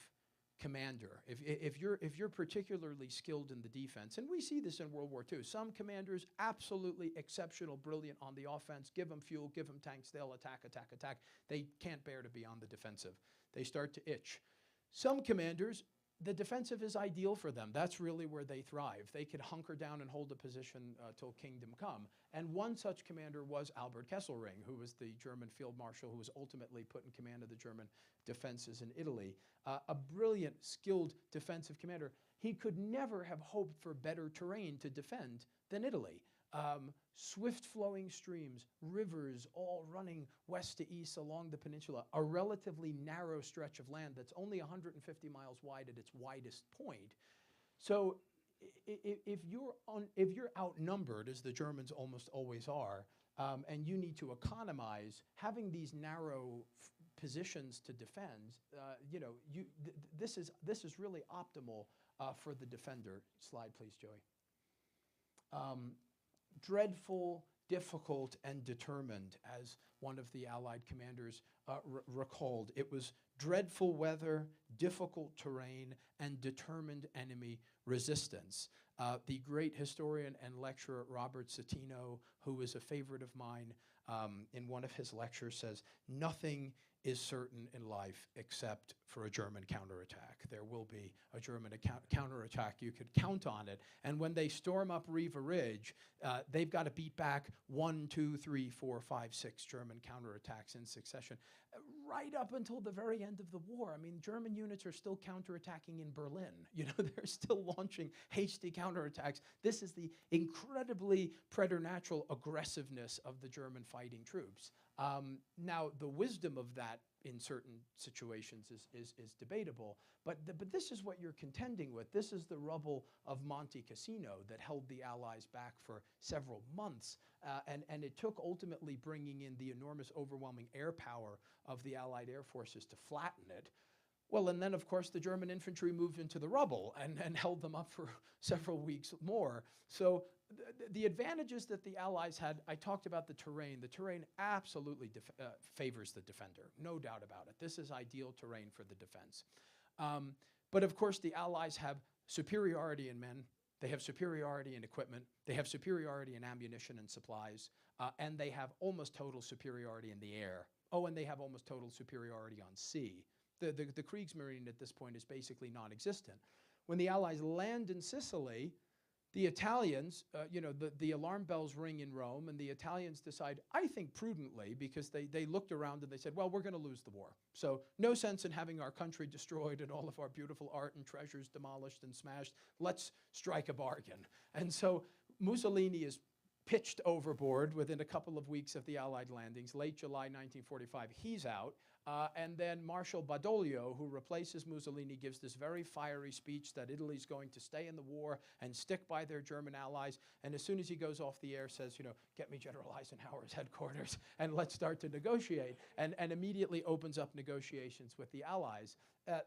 commander, if you're particularly skilled in the defense, and we see this in World War II, some commanders absolutely exceptional, brilliant on the offense, give them fuel, give them tanks, they'll attack, attack, attack. They can't bear to be on the defensive. They start to itch. Some commanders, the defensive is ideal for them. That's really where they thrive. They could hunker down and hold a position till kingdom come. And one such commander was Albert Kesselring, who was the German field marshal who was ultimately put in command of the German defenses in Italy. A brilliant, skilled defensive commander. He could never have hoped for better terrain to defend than Italy. Swift flowing streams, rivers all running west to east along the peninsula, a relatively narrow stretch of land that's only 150 miles wide at its widest point. So if you're outnumbered, as the Germans almost always are, and you need to economize, having these narrow positions to defend, this is really optimal for the defender. Slide, please, Joey. Dreadful, difficult, and determined, as one of the Allied commanders recalled. It was dreadful weather, difficult terrain, and determined enemy resistance. The great historian and lecturer Robert Citino, who is a favorite of mine, in one of his lectures says, "Nothing is certain in life except for a German counterattack. There will be a German counterattack. You could count on it. And when they storm up Riva Ridge, they've got to beat back 1, 2, 3, 4, 5, 6 German counterattacks in succession, right up until the very end of the war. I mean, German units are still counterattacking in Berlin. They're still launching hasty counterattacks. This is the incredibly preternatural aggressiveness of the German fighting troops. Now, the wisdom of that in certain situations is debatable, but this is what you're contending with. This is the rubble of Monte Cassino that held the Allies back for several months, and it took ultimately bringing in the enormous, overwhelming air power of the Allied air forces to flatten it. Well, and then, of course, the German infantry moved into the rubble and held them up for several weeks more. So the advantages that the Allies had, I talked about the terrain. The terrain absolutely favors the defender, no doubt about it. This is ideal terrain for the defense. But of course, the Allies have superiority in men. They have superiority in equipment. They have superiority in ammunition and supplies. And they have almost total superiority in the air. Oh, and they have almost total superiority on sea. The Kriegsmarine at this point is basically non-existent. When the Allies land in Sicily, the Italians, the alarm bells ring in Rome, and the Italians decide, I think prudently, because they looked around and they said, well, we're going to lose the war. So no sense in having our country destroyed and all of our beautiful art and treasures demolished and smashed. Let's strike a bargain. And so Mussolini is pitched overboard within a couple of weeks of the Allied landings. Late July 1945, he's out. And then Marshal Badoglio, who replaces Mussolini, gives this very fiery speech that Italy's going to stay in the war and stick by their German allies. And as soon as he goes off the air, says, get me General Eisenhower's headquarters and let's start to negotiate. And immediately opens up negotiations with the Allies.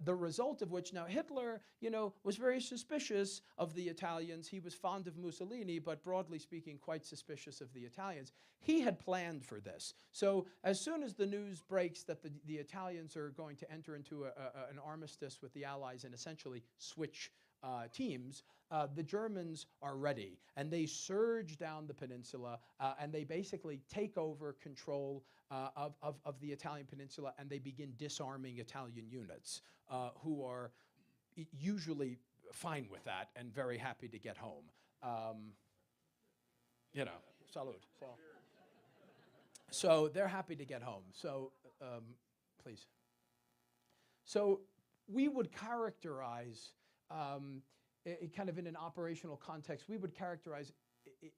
The result of which, now Hitler, was very suspicious of the Italians. He was fond of Mussolini, but broadly speaking, quite suspicious of the Italians. He had planned for this. So as soon as the news breaks that the Italians are going to enter into an armistice with the Allies and essentially switch teams, the Germans are ready. And they surge down the peninsula, and they basically take over control of the Italian peninsula, and they begin disarming Italian units who are usually fine with that and very happy to get home. Salute. So they're happy to get home. So please. So we would characterize, kind of in an operational context, we would characterize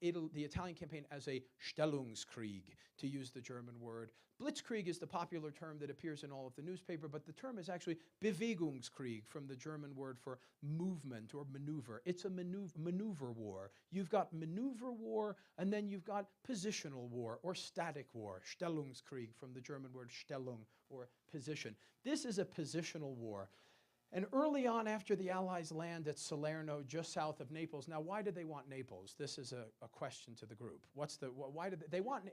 the Italian campaign as a Stellungskrieg, to use the German word. Blitzkrieg is the popular term that appears in all of the newspaper, but the term is actually Bewegungskrieg, from the German word for movement or maneuver. It's a maneuver war. You've got maneuver war, and then you've got positional war or static war. Stellungskrieg, from the German word Stellung, or position. This is a positional war. And early on, after the Allies land at Salerno, just south of Naples. Now, why do they want Naples? This is a question to the group. Why do they want?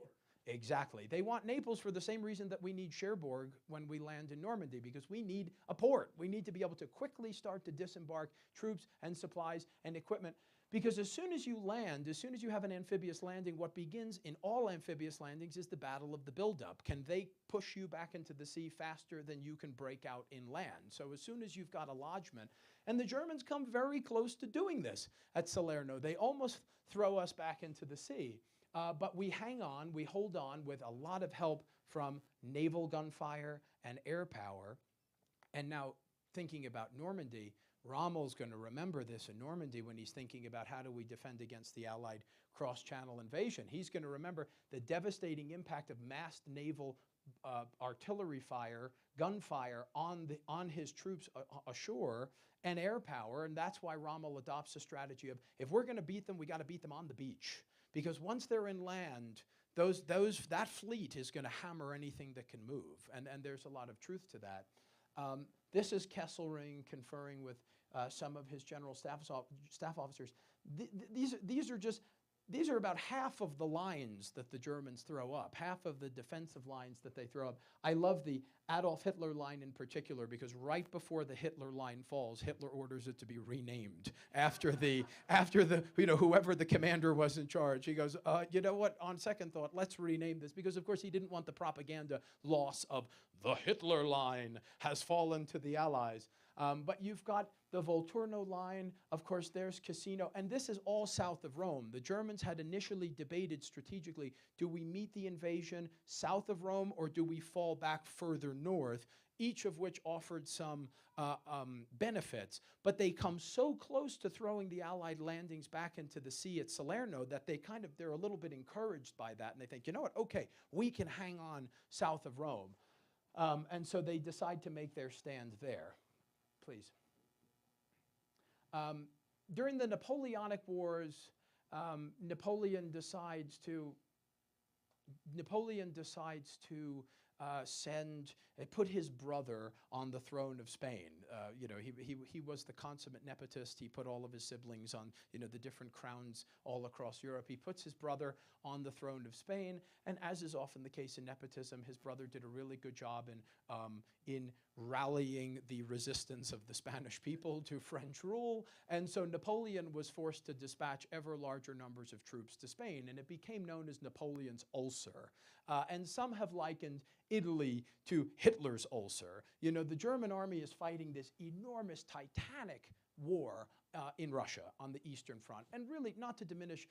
Exactly. They want Naples for the same reason that we need Cherbourg when we land in Normandy, because we need a port. We need to be able to quickly start to disembark troops and supplies and equipment. Because as soon as you land, as soon as you have an amphibious landing, what begins in all amphibious landings is the battle of the buildup. Can they push you back into the sea faster than you can break out inland? So as soon as you've got a lodgment, and the Germans come very close to doing this at Salerno. They almost throw us back into the sea. But we hang on, we hold on with a lot of help from naval gunfire and air power. And now thinking about Normandy, Rommel's going to remember this in Normandy when he's thinking about how do we defend against the Allied cross-channel invasion. He's going to remember the devastating impact of massed naval artillery fire, gunfire on his troops ashore, and air power. And that's why Rommel adopts a strategy of, if we're going to beat them, we got to beat them on the beach. Because once they're inland, that fleet is going to hammer anything that can move. And there's a lot of truth to that. This is Kesselring conferring with some of his general staff officers. These are about half of the lines that the Germans throw up, half of the defensive lines that they throw up. I love the Adolf Hitler line in particular, because right before the Hitler line falls, Hitler orders it to be renamed after the whoever the commander was in charge. He goes, you know what, on second thought, let's rename this, because of course he didn't want the propaganda loss of the Hitler line has fallen to the Allies. But you've got the Volturno line, of course there's Cassino, and this is all south of Rome. The Germans had initially debated strategically, do we meet the invasion south of Rome or do we fall back further north, each of which offered some benefits. But they come so close to throwing the Allied landings back into the sea at Salerno that they're a little bit encouraged by that, and they think, you know what, okay, we can hang on south of Rome. And so they decide to make their stand there. Please. During the Napoleonic Wars, Napoleon decides to put his brother on the throne of Spain. He was the consummate nepotist. He put all of his siblings on, the different crowns all across Europe. He puts his brother on the throne of Spain, and as is often the case in nepotism, his brother did a really good job in rallying the resistance of the Spanish people to French rule, and so Napoleon was forced to dispatch ever larger numbers of troops to Spain, and it became known as Napoleon's ulcer. And some have likened Italy to Hitler's ulcer. The German army is fighting this enormous, titanic war in Russia on the Eastern Front. And really, not to diminish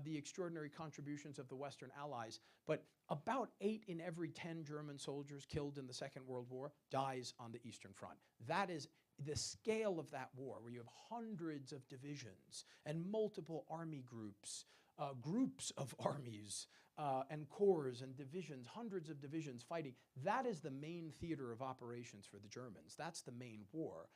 the extraordinary contributions of the Western Allies, but about 8 in every 10 German soldiers killed in the Second World War dies on the Eastern Front. That is the scale of that war, where you have hundreds of divisions and multiple army groups, groups of armies, and corps and divisions, hundreds of divisions fighting. That is the main theater of operations for the Germans. That's the main war.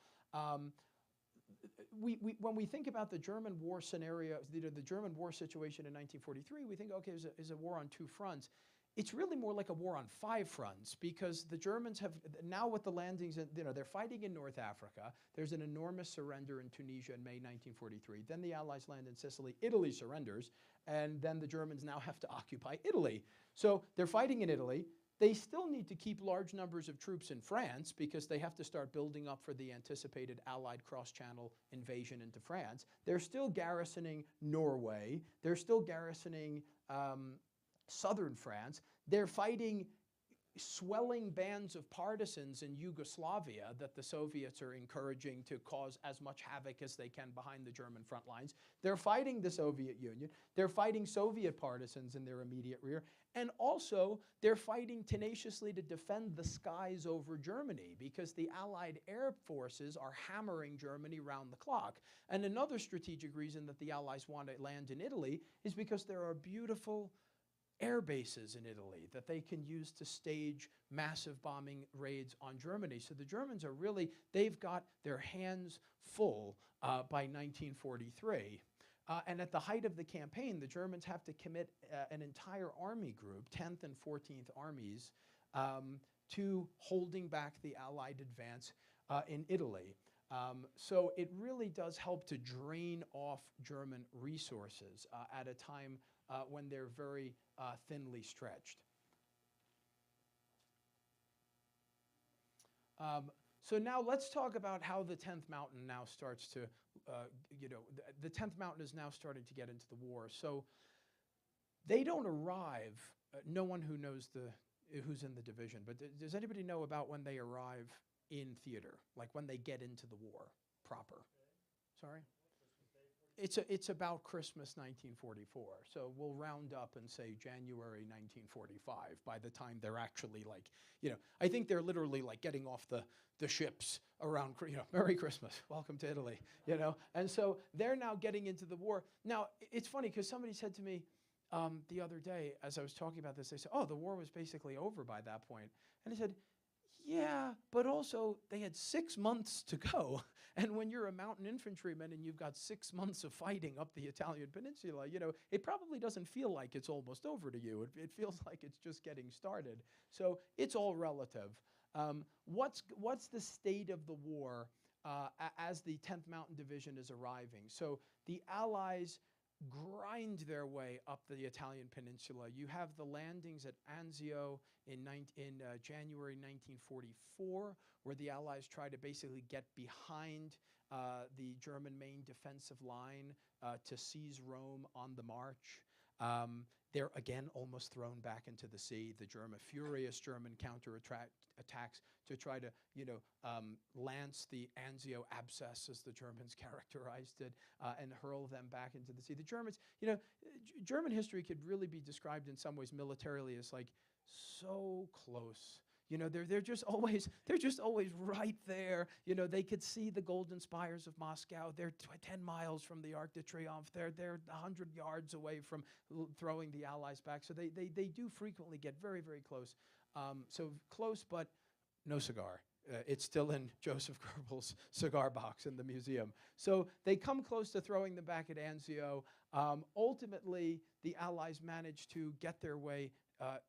When we think about the German war scenario, the German war situation in 1943, we think, okay, it's a war on 2 fronts. It's really more like a war on 5 fronts, because the Germans have, now with the landings, they're fighting in North Africa. There's an enormous surrender in Tunisia in May 1943. Then the Allies land in Sicily. Italy surrenders, and then the Germans now have to occupy Italy. So they're fighting in Italy. They still need to keep large numbers of troops in France, because they have to start building up for the anticipated Allied cross-channel invasion into France. They're still garrisoning Norway. They're still garrisoning southern France. They're fighting swelling bands of partisans in Yugoslavia that the Soviets are encouraging to cause as much havoc as they can behind the German front lines. They're fighting the Soviet Union. They're fighting Soviet partisans in their immediate rear. And also, they're fighting tenaciously to defend the skies over Germany, because the Allied air forces are hammering Germany round the clock. And another strategic reason that the Allies want to land in Italy is because there are beautiful air bases in Italy that they can use to stage massive bombing raids on Germany. So the Germans are really, they've got their hands full by 1943. And at the height of the campaign, the Germans have to commit an entire army group, 10th and 14th Armies, to holding back the Allied advance in Italy. So it really does help to drain off German resources at a time when they're very thinly stretched. So now let's talk about how the 10th Mountain now starts to, the 10th Mountain is now starting to get into the war. So they don't arrive, no one who knows who's in the division, but does anybody know about when they arrive in theater, like when they get into the war proper? Sorry? It's about Christmas 1944. So we'll round up and say January 1945 by the time they're actually like, I think they're literally like getting off the ships around, Merry Christmas, welcome to Italy, And so they're now getting into the war. Now, it's funny because somebody said to me the other day as I was talking about this, they said, oh, the war was basically over by that point. And I said, yeah, but also they had 6 months to go. And when you're a mountain infantryman and you've got 6 months of fighting up the Italian peninsula, it probably doesn't feel like it's almost over to you. It feels like it's just getting started. So it's all relative. What's the state of the war as the 10th Mountain Division is arriving? So the Allies grind their way up the Italian peninsula. You have the landings at Anzio in January 1944, where the Allies try to basically get behind the German main defensive line to seize Rome on the march. They're again almost thrown back into the sea. The furious German counterattacks to try to, lance the Anzio abscess, as the Germans characterized it, and hurl them back into the sea. The Germans, German history could really be described in some ways militarily as like so close. They're just always right there. They could see the golden spires of Moscow. They're 10 miles from the Arc de Triomphe. They're 100 yards away from throwing the Allies back. So they do frequently get very, very close. So close, but no cigar. It's still in Joseph Goebbels' cigar box in the museum. So they come close to throwing them back at Anzio. Ultimately, the Allies manage to get their way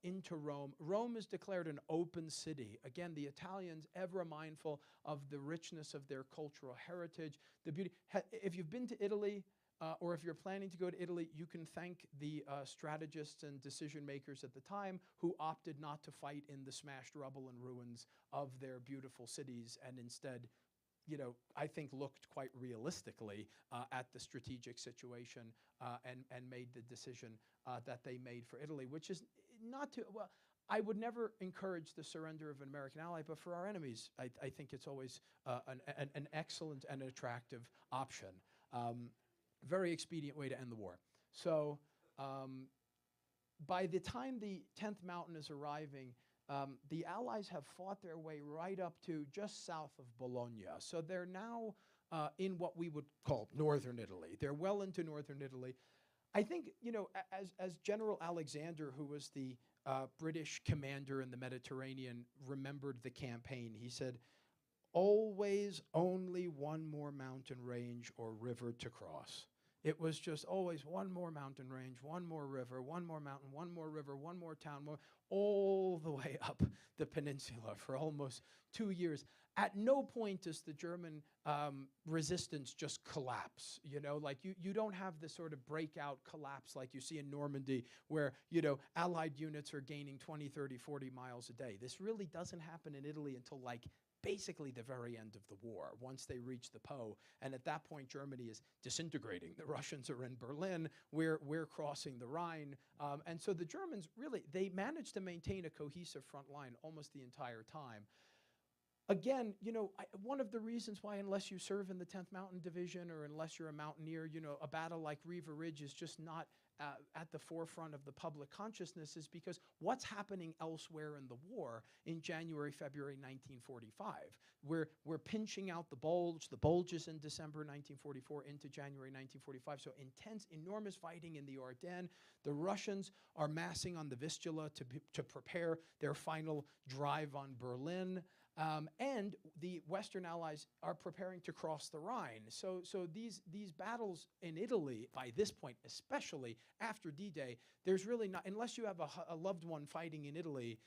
into Rome. Rome is declared an open city. Again, the Italians, ever mindful of the richness of their cultural heritage, the beauty. If you've been to Italy, or if you're planning to go to Italy, you can thank the strategists and decision makers at the time who opted not to fight in the smashed rubble and ruins of their beautiful cities and instead, I think looked quite realistically at the strategic situation and made the decision that they made for Italy, which is not to, well, I would never encourage the surrender of an American ally, but for our enemies, I think it's always an excellent and attractive option. Very expedient way to end the war. So by the time the 10th Mountain is arriving, the Allies have fought their way right up to just south of Bologna. So they're now in what we would call northern Italy. They're well into northern Italy. I think, as General Alexander, who was the British commander in the Mediterranean, remembered the campaign, he said, always only one more mountain range or river to cross. It was just always one more mountain range, one more river, one more mountain, one more river, one more town, all the way up the peninsula for almost 2 years. At no point does the German resistance just collapse. Like you don't have this sort of breakout collapse like you see in Normandy where, Allied units are gaining 20, 30, 40 miles a day. This really doesn't happen in Italy until like basically the very end of the war, once they reach the Po. And at that point, Germany is disintegrating. The Russians are in Berlin. We're crossing the Rhine. And so the Germans really, they managed to maintain a cohesive front line almost the entire time. Again, one of the reasons why, unless you serve in the 10th Mountain Division or unless you're a mountaineer, a battle like Riva Ridge is just not at the forefront of the public consciousness is because what's happening elsewhere in the war in January, February 1945. We're pinching out the bulges in December 1944 into January 1945. So intense, enormous fighting in the Ardennes. The Russians are massing on the Vistula to prepare their final drive on Berlin. And the Western Allies are preparing to cross the Rhine. So these battles in Italy, by this point, especially after D-Day, there's really not, unless you have a loved one fighting in Italy,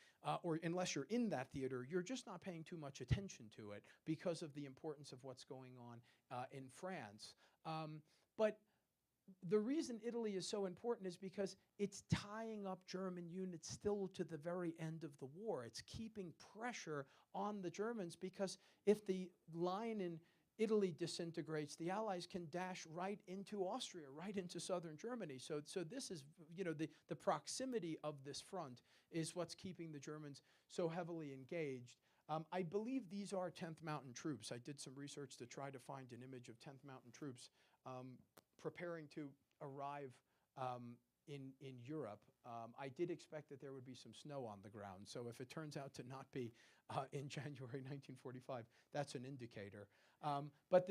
or unless you're in that theater, you're just not paying too much attention to it because of the importance of what's going on in France. But the reason Italy is so important is because it's tying up German units still to the very end of the war. It's keeping pressure on the Germans, because if the line in Italy disintegrates, the Allies can dash right into Austria, right into southern Germany. So this is, the proximity of this front is what's keeping the Germans so heavily engaged. I believe these are 10th Mountain troops. I did some research to try to find an image of 10th Mountain troops preparing to arrive in Europe. I did expect that there would be some snow on the ground, so if it turns out to not be in January 1945, that's an indicator. But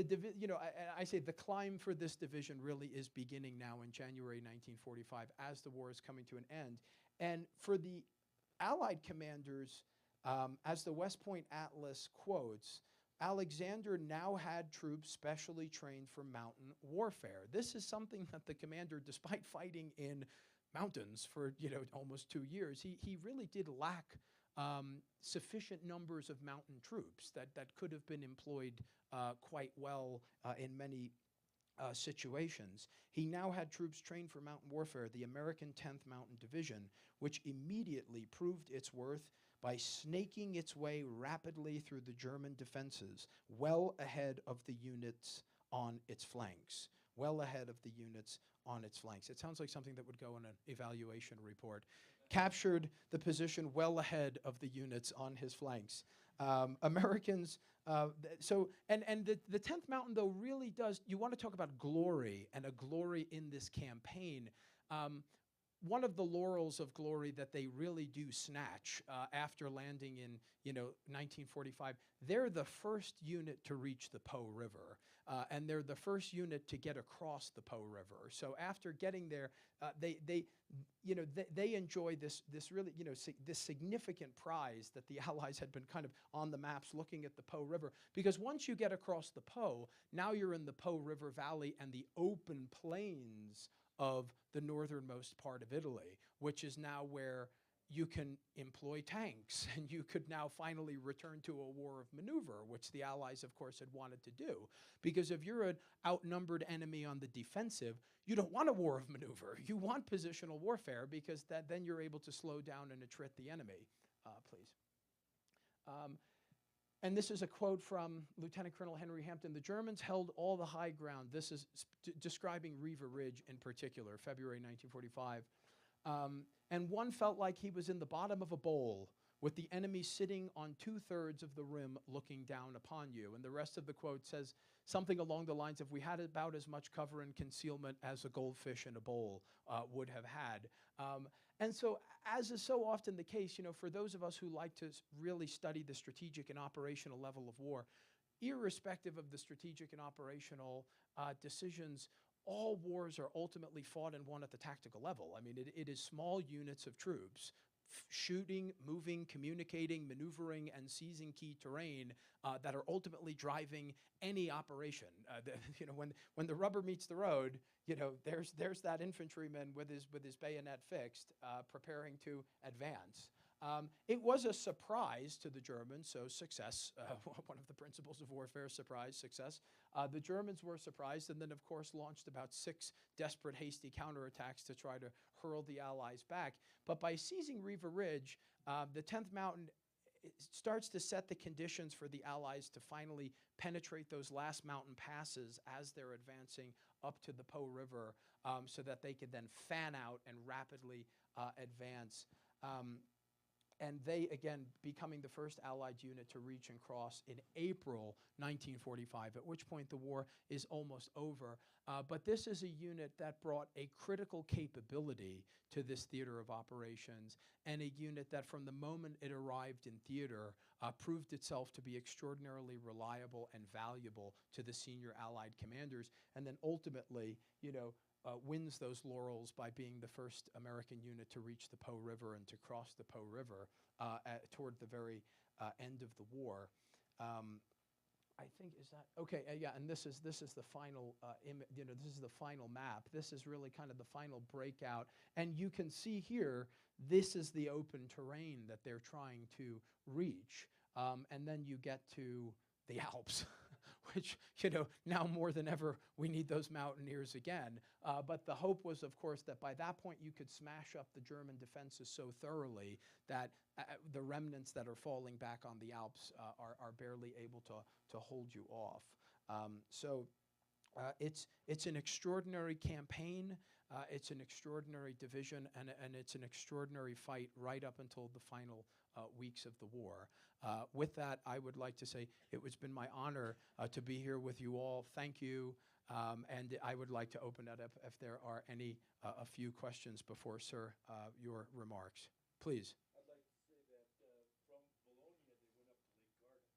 I say the climb for this division really is beginning now in January 1945 as the war is coming to an end. And for the Allied commanders, as the West Point Atlas quotes, Alexander now had troops specially trained for mountain warfare. This is something that the commander, despite fighting in mountains for almost 2 years, he really did lack sufficient numbers of mountain troops that could have been employed quite well in many situations. He now had troops trained for mountain warfare, the American 10th Mountain Division, which immediately proved its worth by snaking its way rapidly through the German defenses, well ahead of the units on its flanks. Well ahead of the units on its flanks. It sounds like something that would go in an evaluation report. Captured the position well ahead of the units on his flanks. Americans, the 10th Mountain, though, really does, you want to talk about glory and a glory in this campaign. One of the laurels of glory that they really do snatch after landing in 1945, they're the first unit to reach the Po River, and they're the first unit to get across the Po River. So after getting there, they enjoy this really this significant prize that the Allies had been kind of on the maps looking at the Po River, because once you get across the Po, now you're in the Po River Valley and the open plains of the northernmost part of Italy, which is now where you can employ tanks, and you could now finally return to a war of maneuver, which the Allies, of course, had wanted to do. Because if you're an outnumbered enemy on the defensive, you don't want a war of maneuver. You want positional warfare, because then you're able to slow down and attrit the enemy. Please. And this is a quote from Lieutenant Colonel Henry Hampton. The Germans held all the high ground. This is describing Riva Ridge in particular, February 1945. And one felt like he was in the bottom of a bowl with the enemy sitting on 2/3 of the rim looking down upon you. And the rest of the quote says something along the lines of, we had about as much cover and concealment as a goldfish in a bowl would have had. And so, as is so often the case, for those of us who like to really study the strategic and operational level of war, irrespective of the strategic and operational decisions, all wars are ultimately fought and won at the tactical level. I mean, it is small units of troops shooting, moving, communicating, maneuvering, and seizing key terrain that are ultimately driving any operation. When the rubber meets the road, there's that infantryman with his bayonet fixed, preparing to advance. It was a surprise to the Germans, so success, one of the principles of warfare, surprise, success. The Germans were surprised, and then, of course, launched about 6 desperate, hasty counterattacks to try to hurl the Allies back. But by seizing Riva Ridge, the 10th Mountain starts to set the conditions for the Allies to finally penetrate those last mountain passes as they're advancing up to the Po River, so that they could then fan out and rapidly advance. And they, again, becoming the first Allied unit to reach and cross in April 1945, at which point the war is almost over. But this is a unit that brought a critical capability to this theater of operations, and a unit that from the moment it arrived in theater proved itself to be extraordinarily reliable and valuable to the senior Allied commanders, and then ultimately, wins those laurels by being the first American unit to reach the Po River and to cross the Po River toward the very end of the war. I think is that okay? Yeah, and this is the final this is the final map. This is really kind of the final breakout, and you can see here this is the open terrain that they're trying to reach, and then you get to the Alps. Which, now more than ever, we need those mountaineers again. But the hope was, of course, that by that point you could smash up the German defenses so thoroughly that the remnants that are falling back on the Alps are barely able to hold you off. It's an extraordinary campaign. It's an extraordinary division, and it's an extraordinary fight right up until the final weeks of the war. With that, I would like to say it's been my honor to be here with you all. Thank you. And I would like to open it up if there are a few questions before, sir, your remarks. Please. I'd like to say that from Bologna, they went up to Lake Garda, the 10th mountain, right?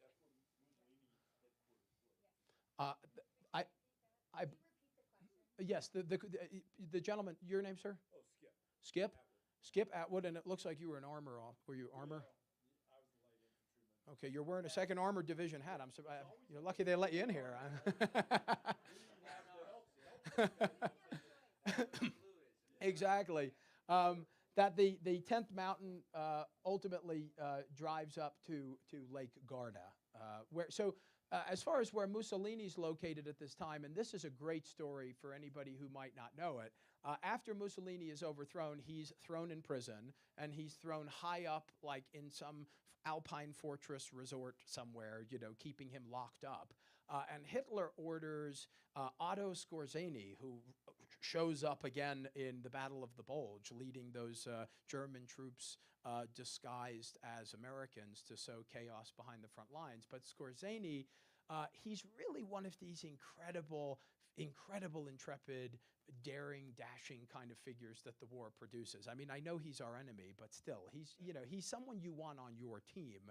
That's where Mussolini's headquarters were. Yes, the gentleman, your name, sir? Oh, Skip. Skip? Skip Atwood, and it looks like you were in armor. Were you armor? I was the light infantryman. Okay, you're wearing a 2nd Armored Division hat. You're lucky they let you in here. Exactly. That the 10th Mountain ultimately drives up to Lake Garda. As far as where Mussolini's located at this time, and this is a great story for anybody who might not know it, after Mussolini is overthrown, he's thrown in prison, and he's thrown high up, like in some alpine fortress resort somewhere, keeping him locked up. And Hitler orders Otto Skorzeny, who shows up again in the Battle of the Bulge, leading those German troops disguised as Americans to sow chaos behind the front lines. But Skorzeny, he's really one of these incredible, intrepid, daring, dashing kind of figures that the war produces. I mean, I know he's our enemy, but still, he's someone you want on your team.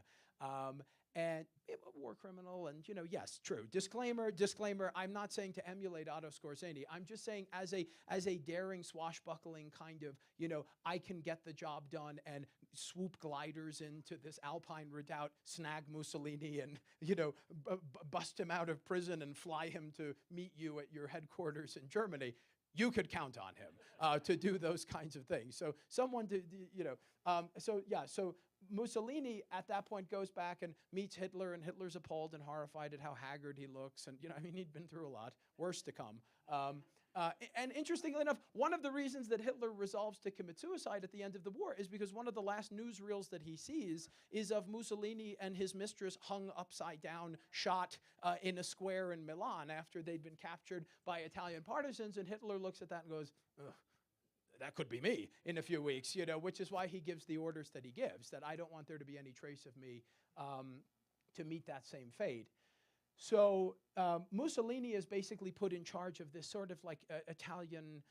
And a war criminal, and yes, true. Disclaimer. I'm not saying to emulate Otto Skorzeny. I'm just saying as a daring, swashbuckling kind of, I can get the job done and swoop gliders into this Alpine redoubt, snag Mussolini, and bust him out of prison and fly him to meet you at your headquarters in Germany. You could count on him to do those kinds of things. So someone to, So Mussolini at that point goes back and meets Hitler, and Hitler's appalled and horrified at how haggard he looks. And, he'd been through a lot, worse to come. And interestingly enough, one of the reasons that Hitler resolves to commit suicide at the end of the war is because one of the last newsreels that he sees is of Mussolini and his mistress hung upside down, shot in a square in Milan after they'd been captured by Italian partisans. And Hitler looks at that and goes, ugh, that could be me in a few weeks, which is why he gives the orders that he gives, that I don't want there to be any trace of me to meet that same fate. So Mussolini is basically put in charge of this sort of like Italian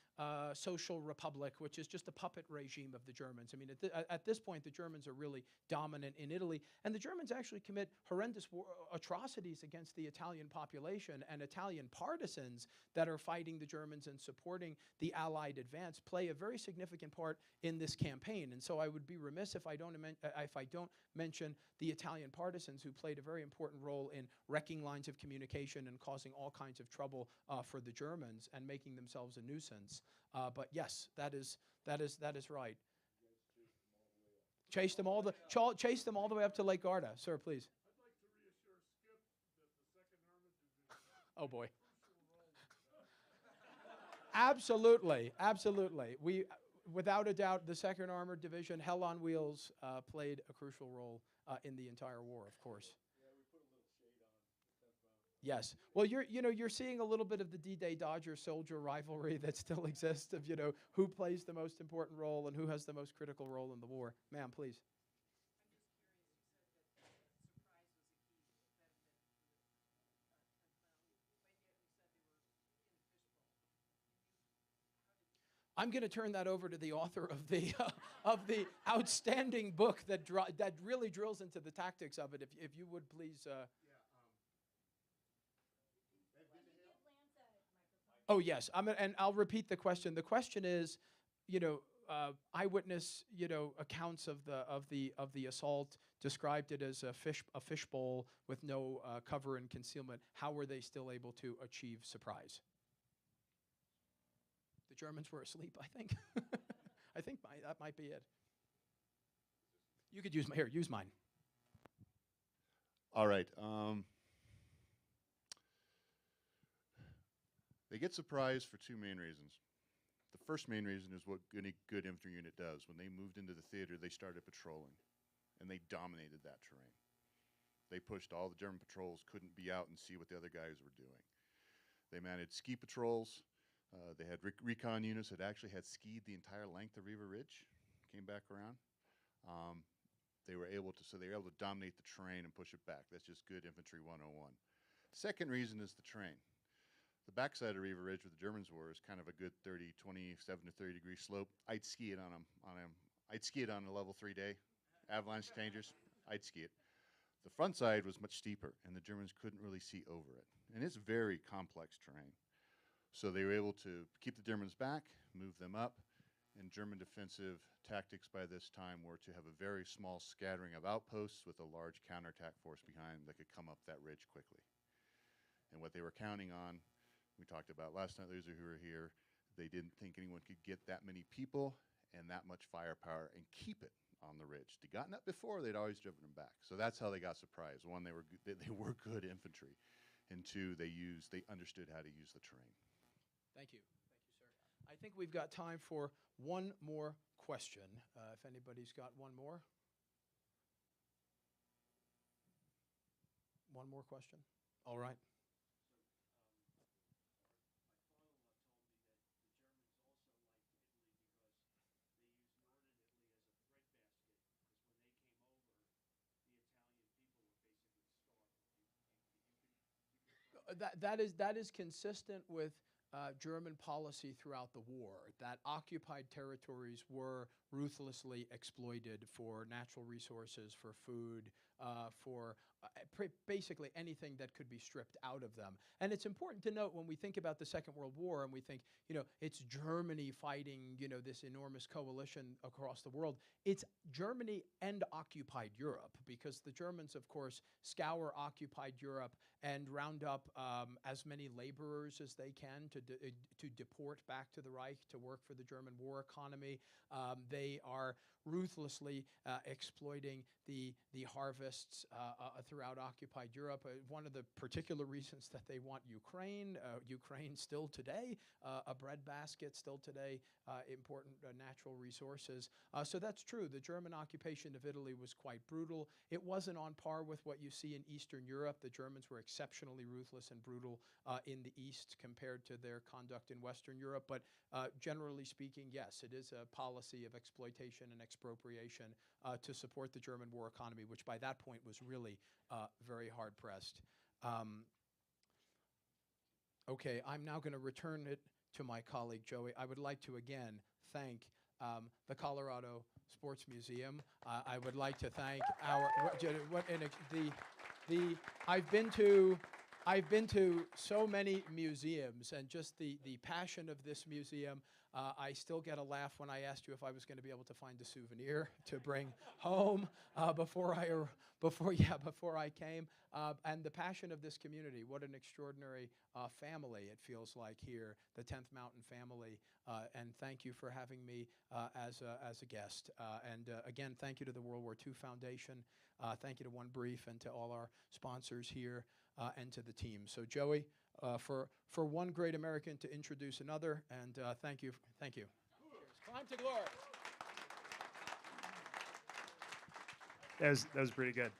social republic, which is just a puppet regime of the Germans. I mean, at this point, the Germans are really dominant in Italy, and the Germans actually commit horrendous atrocities against the Italian population, and Italian partisans that are fighting the Germans and supporting the Allied advance play a very significant part in this campaign. And so I would be remiss if I don't mention the Italian partisans who played a very important role in wrecking lines of communication and causing all kinds of trouble for the Germans and making themselves a nuisance. But yes, that is right. Chased them all the way up to Lake Garda. Sir, please. I'd like to reassure Skip that the 2nd Armored Division Oh boy. crucial role. Absolutely. We, without a doubt, the 2nd Armored Division, Hell on Wheels, played a crucial role in the entire war, of course. Yeah, we put a little shade on the 10th Mountain. Yes. Well, you're seeing a little bit of the D-Day Dodger-Soldier rivalry that still exists of, who plays the most important role and who has the most critical role in the war. Ma'am, please. I'm going to turn that over to the author of the outstanding book that really drills into the tactics of it. If you would please. Oh yes, and I'll repeat the question. The question is, eyewitness, accounts of the assault described it as a fishbowl with no cover and concealment. How were they still able to achieve surprise? The Germans were asleep, I think. I think that might be it. You could use use mine. All right. They get surprised for two main reasons. The first main reason is what any good infantry unit does. When they moved into the theater, they started patrolling, and they dominated that terrain. They pushed all the German patrols, couldn't be out and see what the other guys were doing. They managed ski patrols. They had recon units that actually had skied the entire length of Riva Ridge, came back around. They were able to dominate the terrain and push it back. That's just good infantry 101. Second reason is the terrain. The backside of Riva Ridge where the Germans were is kind of a good 27 to 30 degree slope. I'd ski it I'd ski it on a level 3 day. Avalanche dangerous, I'd ski it. The front side was much steeper and the Germans couldn't really see over it. And it's very complex terrain. So they were able to keep the Germans back, move them up, and German defensive tactics by this time were to have a very small scattering of outposts with a large counterattack force behind that could come up that ridge quickly. And what they were counting on, we talked about last night, those who were here, they didn't think anyone could get that many people and that much firepower and keep it on the ridge. They'd gotten up before, they'd always driven them back. So that's how they got surprised. One, they were good infantry. And two, they understood how to use the terrain. Thank you. Thank you, sir. I think we've got time for one more question. If anybody's got one more. One more question? All right. That is consistent with German policy throughout the war, that occupied territories were ruthlessly exploited for natural resources, for food, for basically anything that could be stripped out of them. And it's important to note when we think about the Second World War and we think, it's Germany fighting, this enormous coalition across the world. It's Germany and occupied Europe, because the Germans, of course, scour occupied Europe and round up as many laborers as they can to deport back to the Reich to work for the German war economy. They are ruthlessly exploiting the harvests throughout occupied Europe. One of the particular reasons that they want Ukraine still today, a breadbasket still today, important natural resources. So that's true. The German occupation of Italy was quite brutal. It wasn't on par with what you see in Eastern Europe. The Germans were exceptionally ruthless and brutal in the East compared to their conduct in Western Europe. But generally speaking, yes, it is a policy of exploitation and expropriation to support the German war economy, which by that point was really very hard-pressed. Okay, I'm now going to return it to my colleague, Joey. I would like to again thank the Colorado Sports Museum. I would like to thank I've been to so many museums, and just the passion of this museum. I still get a laugh when I asked you if I was going to be able to find a souvenir to bring home before I came. And the passion of this community, what an extraordinary family it feels like here, the 10th Mountain family. And thank you for having me as a guest. And again, thank you to the World War II Foundation. Thank you to One Brief and to all our sponsors here and to the team. So Joey, for one great American to introduce another, and thank you. Thank you. Climb to glory. That was pretty good.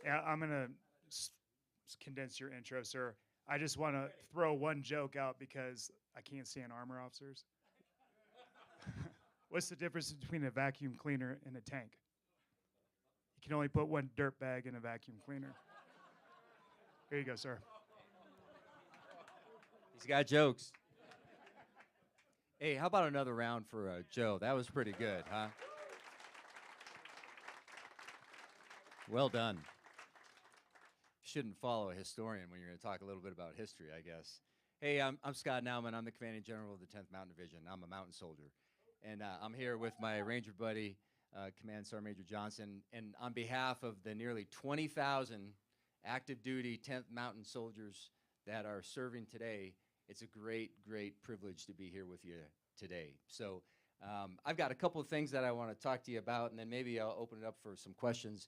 Yeah, I'm going to condense your intro, sir. I just want to throw one joke out because I can't stand armor officers. What's the difference between a vacuum cleaner and a tank? You can only put one dirt bag in a vacuum cleaner. Here you go, sir. He's got jokes. Hey, how about another round for Joe? That was pretty good, huh? Well done. Shouldn't follow a historian when you're going to talk a little bit about history, I guess. Hey, I'm Scott Nauman. I'm the Commanding General of the 10th Mountain Division. I'm a mountain soldier. And I'm here with my Ranger buddy, Command Sergeant Major Johnson. And on behalf of the nearly 20,000 active duty 10th Mountain soldiers that are serving today, it's a great, great privilege to be here with you today. So I've got a couple of things that I want to talk to you about, and then maybe I'll open it up for some questions.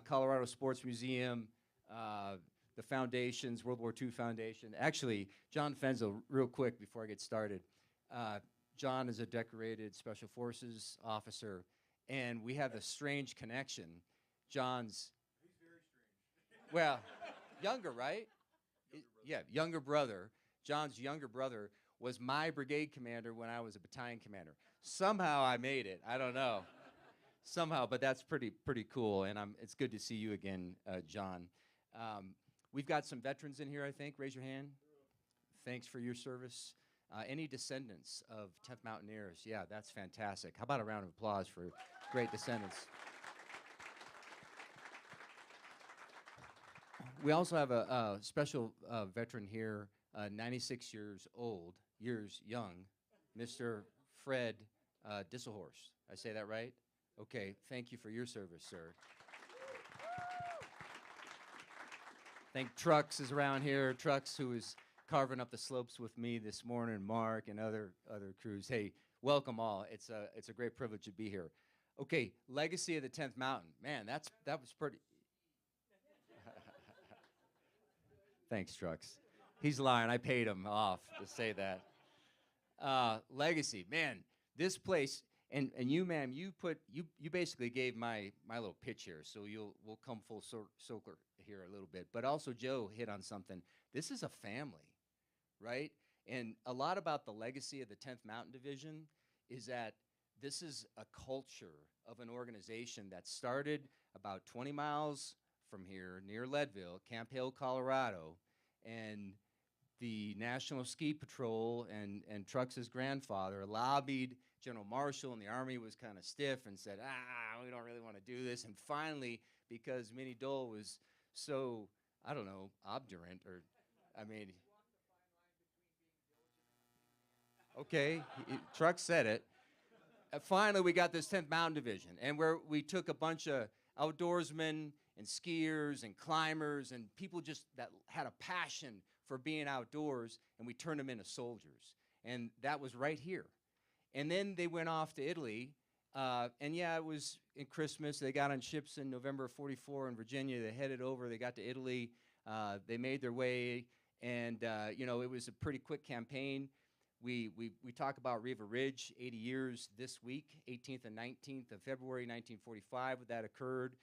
Colorado Sports Museum, the foundations, World War II Foundation. Actually, John Fenzel, real quick before I get started. John is a decorated Special Forces officer, and we have a strange connection. John's... He's very strange. Well, younger, right? Yeah, younger brother. John's younger brother was my brigade commander when I was a battalion commander. Somehow I made it. I don't know. Somehow, but that's pretty cool, and it's good to see you again, John. We've got some veterans in here, I think. Raise your hand. Thanks for your service. Any descendants of 10th Mountaineers? Yeah, that's fantastic. How about a round of applause for great descendants? We also have a special veteran here, 96 years old, years young, Mr. Fred Disselhorst. I say that right? Okay, thank you for your service, sir. Think Trucks is around here. Trucks, who is carving up the slopes with me this morning, Mark and other crews. Hey, welcome all. It's a great privilege to be here. Okay, legacy of the 10th Mountain. Man, that was pretty. Thanks, Trucks. He's lying. I paid him off to say that. Legacy, man. This place, and you, ma'am, you basically gave my little pitch here, so we'll come full circle here a little bit. But also, Joe hit on something. This is a family, right? And a lot about the legacy of the 10th Mountain Division is that this is a culture of an organization that started about 20 miles from here, near Leadville, Camp Hill, Colorado, and the National Ski Patrol and Trucks' grandfather lobbied General Marshall, and the Army was kind of stiff and said, we don't really want to do this. And finally, because Minnie Dole was so, I don't know, obdurate, or, I mean, okay, Trucks said it. Finally, we got this 10th Mountain Division, and where we took a bunch of outdoorsmen and skiers and climbers and people just that had a passion for being outdoors, and we turned them into soldiers. And that was right here. And then they went off to Italy, and yeah, it was in Christmas. They got on ships in November of '44 in Virginia. They headed over. They got to Italy. They made their way, and it was a pretty quick campaign. We talk about Riva Ridge, 80 years this week, 18th and 19th of February 1945, that occurred.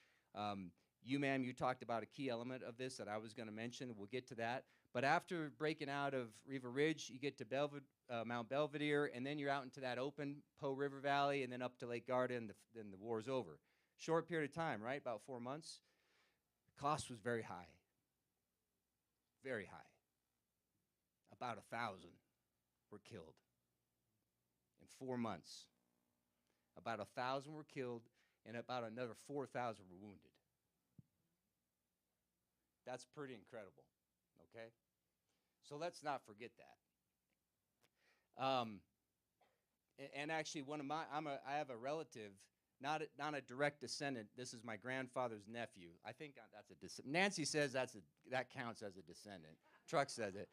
You, ma'am, you talked about a key element of this that I was going to mention. We'll get to that. But after breaking out of Riva Ridge, you get to Mount Belvedere, and then you're out into that open Po River Valley, and then up to Lake Garda, and then the war's over. Short period of time, right? About 4 months. Cost was very high. Very high. About 1,000 were killed in 4 months. About 1,000 were killed, and about another 4,000 were wounded. That's pretty incredible, okay? So let's not forget that. And actually, I have a relative, not a direct descendant. This is my grandfather's nephew. I think that's a descendant. Nancy says that counts as a descendant. Truck says it.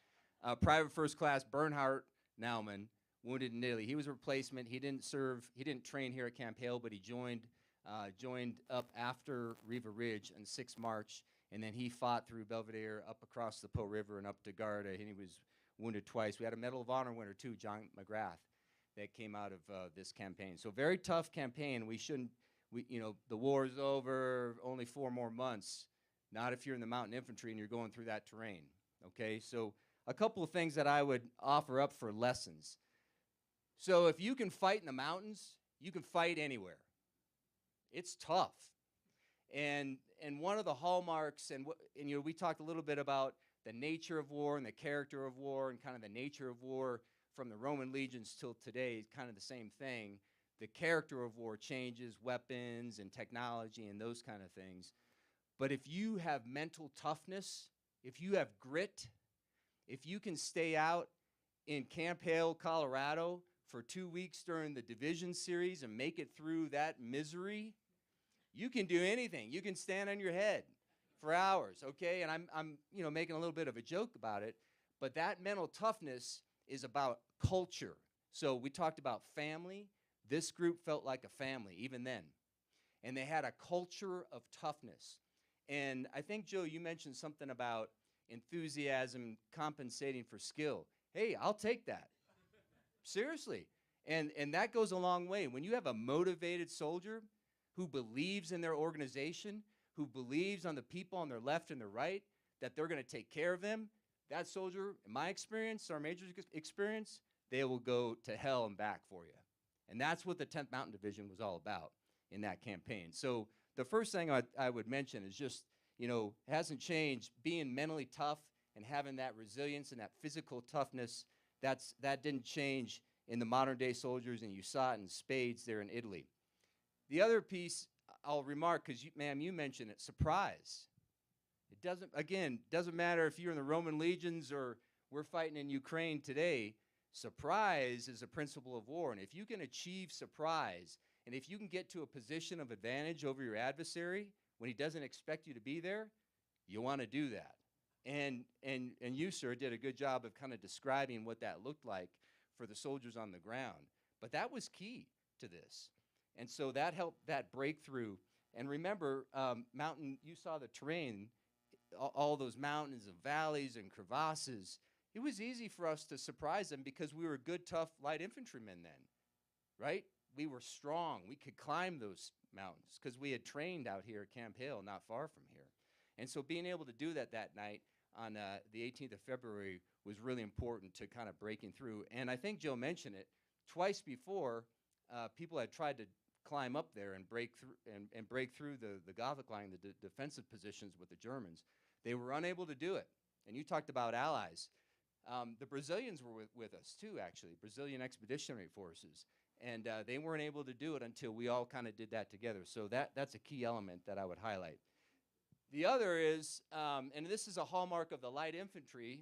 Private First Class Bernhard Naumann, wounded in Italy. He was a replacement. He didn't train here at Camp Hale, but he joined up after Riva Ridge on 6 March. And then he fought through Belvedere, up across the Po River, and up to Garda, and he was wounded twice. We had a Medal of Honor winner, too, John McGrath, that came out of this campaign. So very tough campaign. The war's over, only 4 more months. Not if you're in the mountain infantry and you're going through that terrain, okay? So a couple of things that I would offer up for lessons. So if you can fight in the mountains, you can fight anywhere. It's tough. And one of the hallmarks, and we talked a little bit about the nature of war and the character of war, and kind of the nature of war from the Roman legions till today is kind of the same thing. The character of war changes, weapons and technology and those kind of things. But if you have mental toughness, if you have grit, if you can stay out in Camp Hale, Colorado for 2 weeks during the division series and make it through that misery, you can do anything. You can stand on your head for hours, okay? And I'm making a little bit of a joke about it, but that mental toughness is about culture. So we talked about family. This group felt like a family even then. And they had a culture of toughness. And I think, Joe, you mentioned something about enthusiasm compensating for skill. Hey, I'll take that. Seriously. And that goes a long way. When you have a motivated soldier who believes in their organization, who believes on the people on their left and their right, that they're going to take care of them, that soldier, in my experience, our major's experience, they will go to hell and back for you. And that's what the 10th Mountain Division was all about in that campaign. So the first thing I would mention is just, it hasn't changed. Being mentally tough and having that resilience and that physical toughness, that didn't change in the modern day soldiers, and you saw it in spades there in Italy. The other piece I'll remark, because ma'am, you mentioned it, surprise. It doesn't matter if you're in the Roman legions or we're fighting in Ukraine today. Surprise is a principle of war, and if you can achieve surprise, and if you can get to a position of advantage over your adversary when he doesn't expect you to be there, you want to do that. And you, sir, did a good job of kind of describing what that looked like for the soldiers on the ground. But that was key to this. And so that helped that breakthrough. And remember, you saw the terrain, all those mountains and valleys and crevasses. It was easy for us to surprise them because we were good, tough, light infantrymen then, right? We were strong. We could climb those mountains because we had trained out here at Camp Hale, not far from here. And so being able to do that night on the 18th of February was really important to kind of breaking through. And I think Joe mentioned it. Twice before, people had tried to climb up there and break through the Gothic line, the defensive positions with the Germans. They were unable to do it. And you talked about allies. The Brazilians were with us too, actually, Brazilian Expeditionary Forces. And they weren't able to do it until we all kind of did that together. So that's a key element that I would highlight. The other is, and this is a hallmark of the light infantry,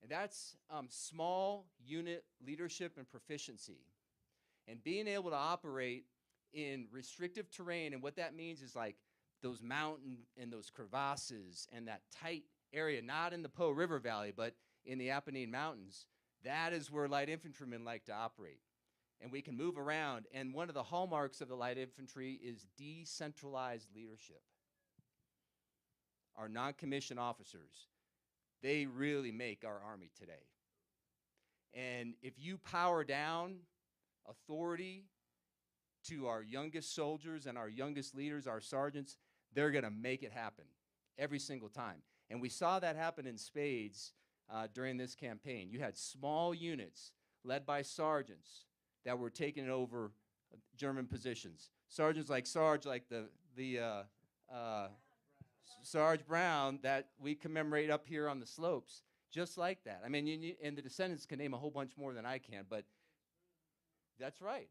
and that's small unit leadership and proficiency. And being able to operate in restrictive terrain, and what that means is like those mountain and those crevasses and that tight area, not in the Po River Valley, but in the Apennine Mountains, that is where light infantrymen like to operate. And we can move around, and one of the hallmarks of the light infantry is decentralized leadership. Our non-commissioned officers, they really make our Army today. And if you power down authority to our youngest soldiers and our youngest leaders, our sergeants, they're going to make it happen every single time. And we saw that happen in spades during this campaign. You had small units led by sergeants that were taking over German positions. Sergeants like Sarge, like the Sarge Brown that we commemorate up here on the slopes, just like that. I mean, and the descendants can name a whole bunch more than I can, but that's right.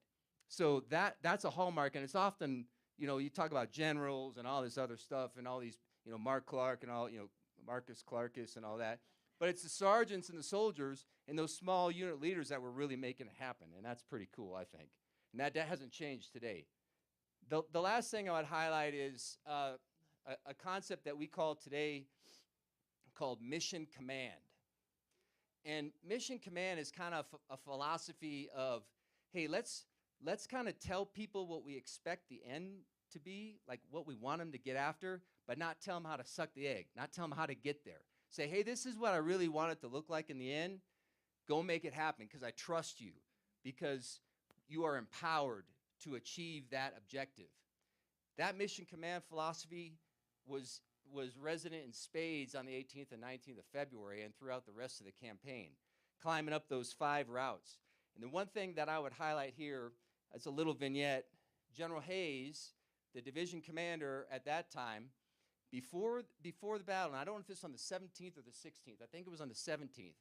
So that's a hallmark, and it's often, you talk about generals and all this other stuff and all these, Mark Clark and all, Marcus Clarkus and all that. But it's the sergeants and the soldiers and those small unit leaders that were really making it happen, and that's pretty cool, I think. And that hasn't changed today. The last thing I would highlight is a concept that we call today called mission command. And mission command is kind of a philosophy of, hey, let's kind of tell people what we expect the end to be, like what we want them to get after, but not tell them how to suck the egg, not tell them how to get there. Say, hey, this is what I really want it to look like in the end. Go make it happen because I trust you, because you are empowered to achieve that objective. That mission command philosophy was resident in spades on the 18th and 19th of February and throughout the rest of the campaign, climbing up those 5 routes. And the one thing that I would highlight here as a little vignette, General Hayes, the division commander at that time, before the battle, and I don't know if it's on the 17th or the 16th, I think it was on the 17th,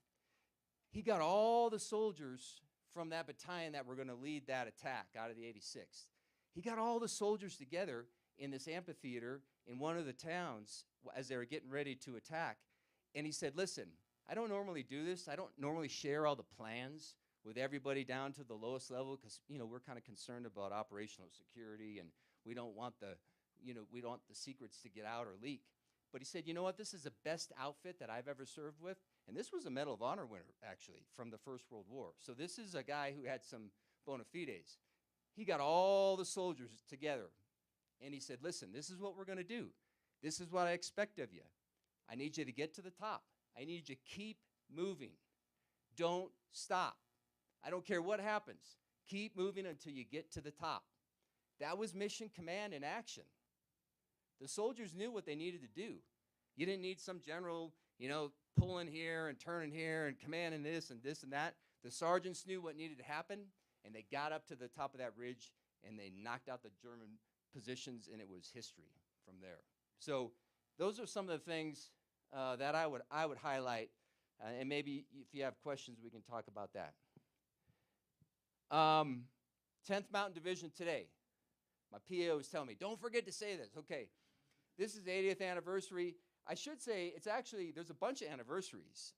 he got all the soldiers from that battalion that were going to lead that attack out of the 86th. He got all the soldiers together in this amphitheater in one of the towns as they were getting ready to attack. And he said, listen, I don't normally do this. I don't normally share all the plans with everybody down to the lowest level because, you know, we're kind of concerned about operational security and we don't want the secrets to get out or leak. But he said, you know what, this is the best outfit that I've ever served with. And this was a Medal of Honor winner, actually, from the First World War. So this is a guy who had some bona fides. He got all the soldiers together, and he said, listen, this is what we're going to do. This is what I expect of you. I need you to get to the top. I need you to keep moving. Don't stop. I don't care what happens. Keep moving until you get to the top. That was mission command in action. The soldiers knew what they needed to do. You didn't need some general, you know, pulling here and turning here and commanding this and that. The sergeants knew what needed to happen, and they got up to the top of that ridge, and they knocked out the German positions, and it was history from there. So those are some of the things that I would highlight, and maybe if you have questions, we can talk about that. 10th Mountain Division today. My PA was telling me, don't forget to say this. Okay, this is the 80th anniversary. I should say it's actually, there's a bunch of anniversaries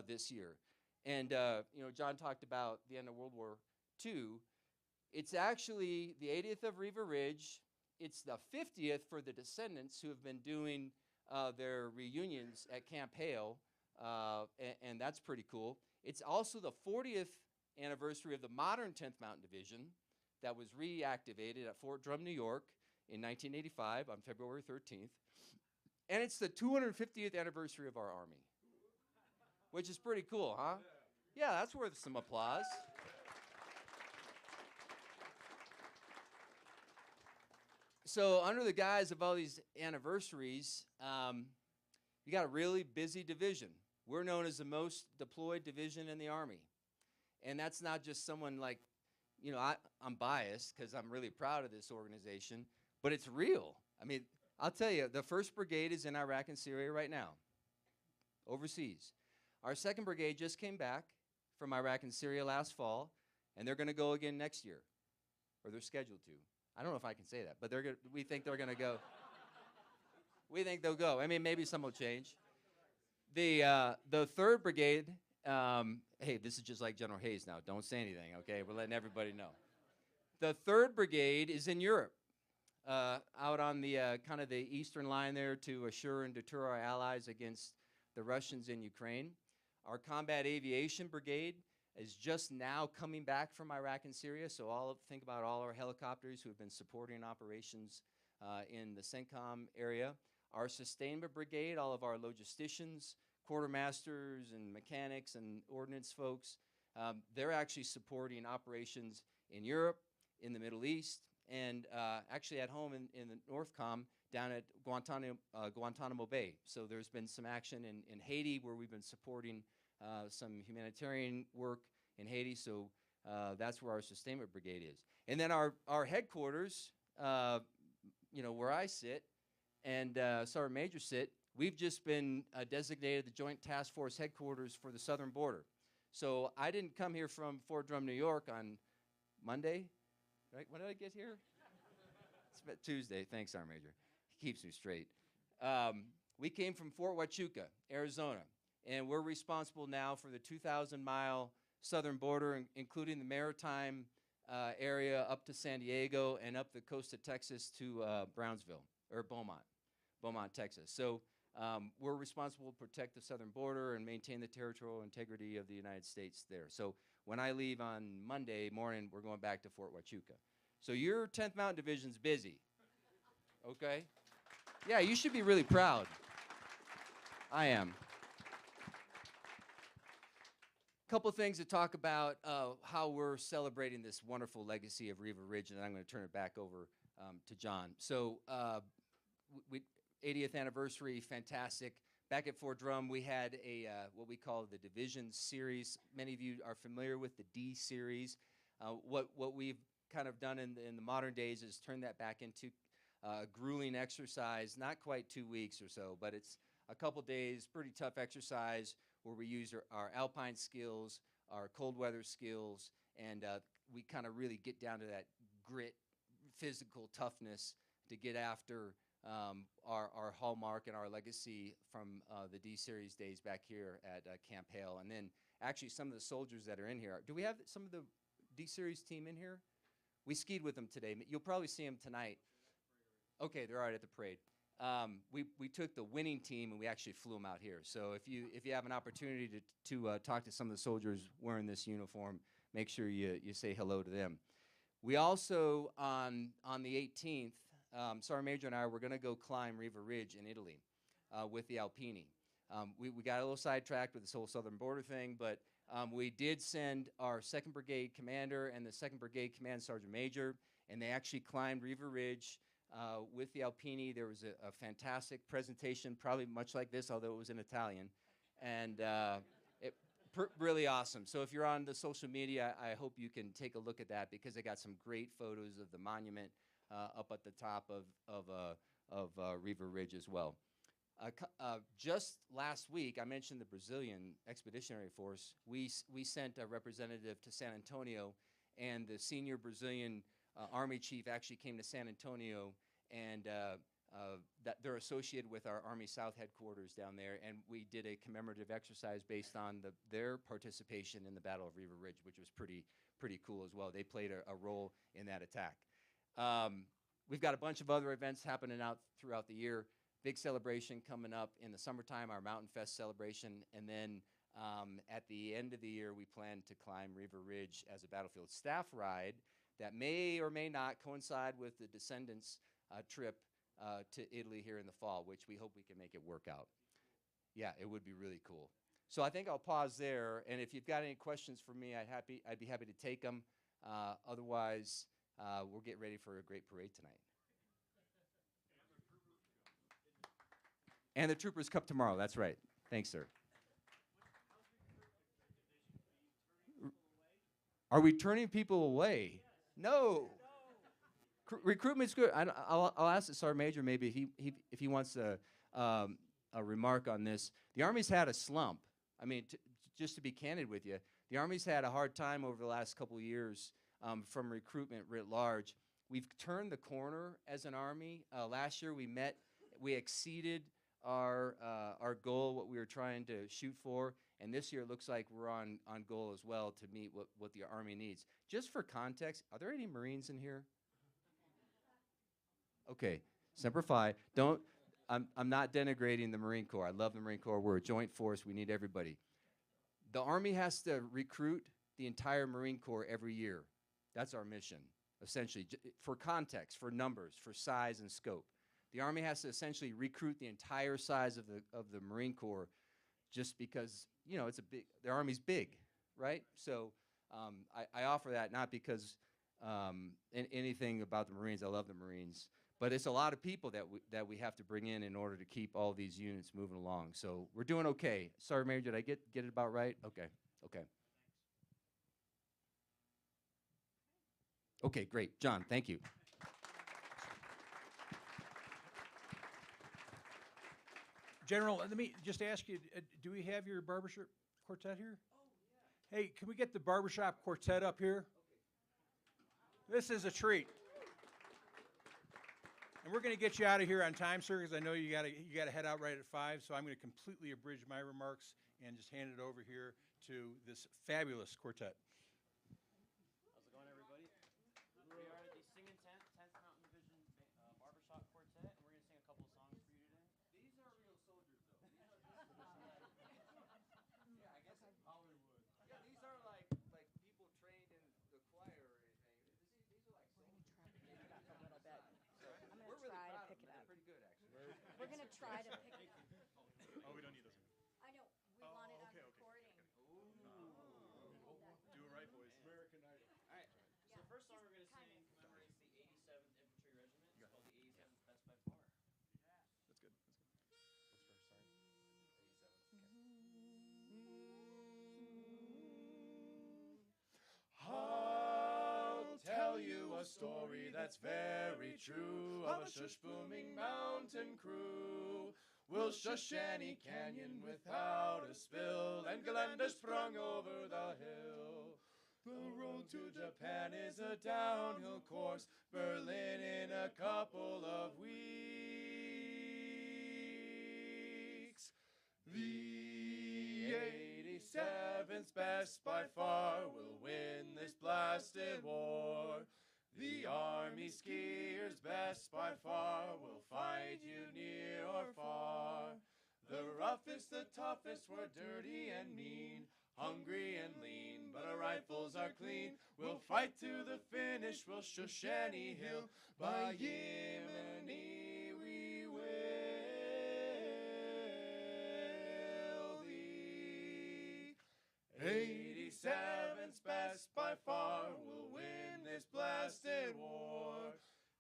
this year. And, you know, John talked about the end of World War II. It's actually the 80th of Riva Ridge. It's the 50th for the descendants who have been doing their reunions at Camp Hale, and that's pretty cool. It's also the 40th anniversary of the modern 10th Mountain Division that was reactivated at Fort Drum, New York in 1985 on February 13th. And it's the 250th anniversary of our Army, which is pretty cool, huh? Yeah, that's worth some applause. So under the guise of all these anniversaries, you got a really busy division. We're known as the most deployed division in the Army. And that's not just someone like, you know, I'm biased because I'm really proud of this organization, but it's real. I mean, I'll tell you, the 1st Brigade is in Iraq and Syria right now, overseas. Our 2nd Brigade just came back from Iraq and Syria last fall, and they're going to go again next year, or they're scheduled to. I don't know if I can say that, but we think they're going to go. We think they'll go. I mean, maybe some will change. The 3rd Brigade, hey, this is just like General Hayes now. Don't say anything, okay? We're letting everybody know. The 3rd Brigade is in Europe, out on the kind of the eastern line there to assure and deter our allies against the Russians in Ukraine. Our Combat Aviation Brigade is just now coming back from Iraq and Syria, so think about all our helicopters who have been supporting operations in the CENTCOM area. Our Sustainment Brigade, all of our logisticians, quartermasters and mechanics and ordnance folks, they're actually supporting operations in Europe, in the Middle East, and actually at home in the NORTHCOM down at Guantanamo Bay. So there's been some action in Haiti where we've been supporting some humanitarian work in Haiti. So that's where our Sustainment Brigade is. And then our headquarters, you know, where I sit and Sergeant Major sit, we've just been designated the Joint Task Force headquarters for the southern border. So I didn't come here from Fort Drum, New York on Monday. Right? When did I get here? It's Tuesday. Thanks, Sergeant Major. He keeps me straight. We came from Fort Huachuca, Arizona, and we're responsible now for the 2,000-mile southern border, including the maritime area up to San Diego and up the coast of Texas to Brownsville, or Beaumont, Texas. So we're responsible to protect the southern border and maintain the territorial integrity of the United States there. So when I leave on Monday morning, we're going back to Fort Huachuca. So your 10th Mountain Division's busy, okay? Yeah, you should be really proud. I am. Couple things to talk about how we're celebrating this wonderful legacy of Riva Ridge, and then I'm going to turn it back over to John. So 80th anniversary, fantastic. Back at Fort Drum, we had what we call the Division Series. Many of you are familiar with the D Series. What we've kind of done in the modern days is turn that back into a grueling exercise, not quite 2 weeks or so, but it's a couple days, pretty tough exercise where we use our alpine skills, our cold weather skills, and we kind of really get down to that grit, physical toughness to get after our hallmark and our legacy from the D-Series days back here at Camp Hale. And then actually some of the soldiers that are in here. Do we have some of the D-Series team in here? We skied with them today. You'll probably see them tonight. Okay, they're right at the parade. We took the winning team and we actually flew them out here. So if you have an opportunity to talk to some of the soldiers wearing this uniform, make sure you say hello to them. We also, on the 18th, Sergeant Major and I were going to go climb Riva Ridge in Italy with the Alpini. We got a little sidetracked with this whole southern border thing, but we did send our 2nd Brigade Commander and the 2nd Brigade Command Sergeant Major, and they actually climbed Riva Ridge with the Alpini. There was a fantastic presentation, probably much like this, although it was in Italian, and really awesome. So if you're on the social media, I hope you can take a look at that because they got some great photos of the monument up at the top of Riva Ridge as well. Just last week, I mentioned the Brazilian Expeditionary Force. We sent a representative to San Antonio, and the senior Brazilian Army chief actually came to San Antonio, and that they're associated with our Army South headquarters down there, and we did a commemorative exercise based on their participation in the Battle of Riva Ridge, which was pretty cool as well. They played a role in that attack. We've got a bunch of other events happening out throughout the year. Big celebration coming up in the summertime, our Mountain Fest celebration, and then at the end of the year, we plan to climb Riva Ridge as a battlefield staff ride that may or may not coincide with the Descendants trip to Italy here in the fall, which we hope we can make it work out. Yeah, it would be really cool. So I think I'll pause there, and if you've got any questions for me, I'd be happy to take them. Otherwise, we'll get ready for a great parade tonight. And the Troopers Cup tomorrow, that's right. Thanks, sir. Are we turning people away? No. Recruitment's good. I'll ask the Sergeant Major maybe if he wants a remark on this. The Army's had a slump. I mean, just to be candid with you, the Army's had a hard time over the last couple of years from recruitment writ large. We've turned the corner as an Army. Last year we exceeded our goal, what we were trying to shoot for, and this year it looks like we're on goal as well to meet what the Army needs. Just for context, are there any Marines in here? Okay, Semper Fi. I'm not denigrating the Marine Corps. I love the Marine Corps. We're a joint force. We need everybody. The Army has to recruit the entire Marine Corps every year. That's our mission, essentially, for context, for numbers, for size and scope. The Army has to essentially recruit the entire size of the Marine Corps just because, you know, the Army's big, right? So I offer that not because anything about the Marines. I love the Marines. But it's a lot of people that we have to bring in order to keep all these units moving along. So we're doing okay. Sergeant Major, did I get it about right? Okay. Okay, great. John, thank you. General, let me just ask you, do we have your barbershop quartet here? Oh, yeah. Hey, can we get the barbershop quartet up here? Okay. This is a treat. And we're going to get you out of here on time, sir, because I know you got to head out right at 5, so I'm going to completely abridge my remarks and just hand it over here to this fabulous quartet. How's it going, everybody? We are the Singing 10th Mountain Division Barbershop Quartet, and we're going to sing a couple of songs for you today. These are real soldiers, though. These are yeah, I guess Hollywood. Yeah, these are like people trained in the choir or anything. These are like soldiers. A little bit. I'm going We're to really try proud to of pick them. it up. They're pretty good, actually. We're going to try to pick it up. Oh, we don't need those. I know. We want it on recording. Do it right, boys. American Idol. All right. So the first song we're going to sing commemorates the 87th Infantry Regiment. It's called the 87th Best by Far. That's good. What's first, sorry? 87th. Okay. I'll tell you a story that's very true of a shush booming mountain crew. We'll shush any canyon without a spill, and Galenda sprung over the hill. The road to Japan is a downhill course, Berlin in a couple of weeks. The 87's best by far will win this blasted war. The Army skiers best by far will fight you near or far. The roughest, the toughest were dirty and mean, hungry and lean, but our rifles are clean. We'll fight to the finish, we'll shush any hill. By Yemeni we will. The 87's best by far will win this blasted war.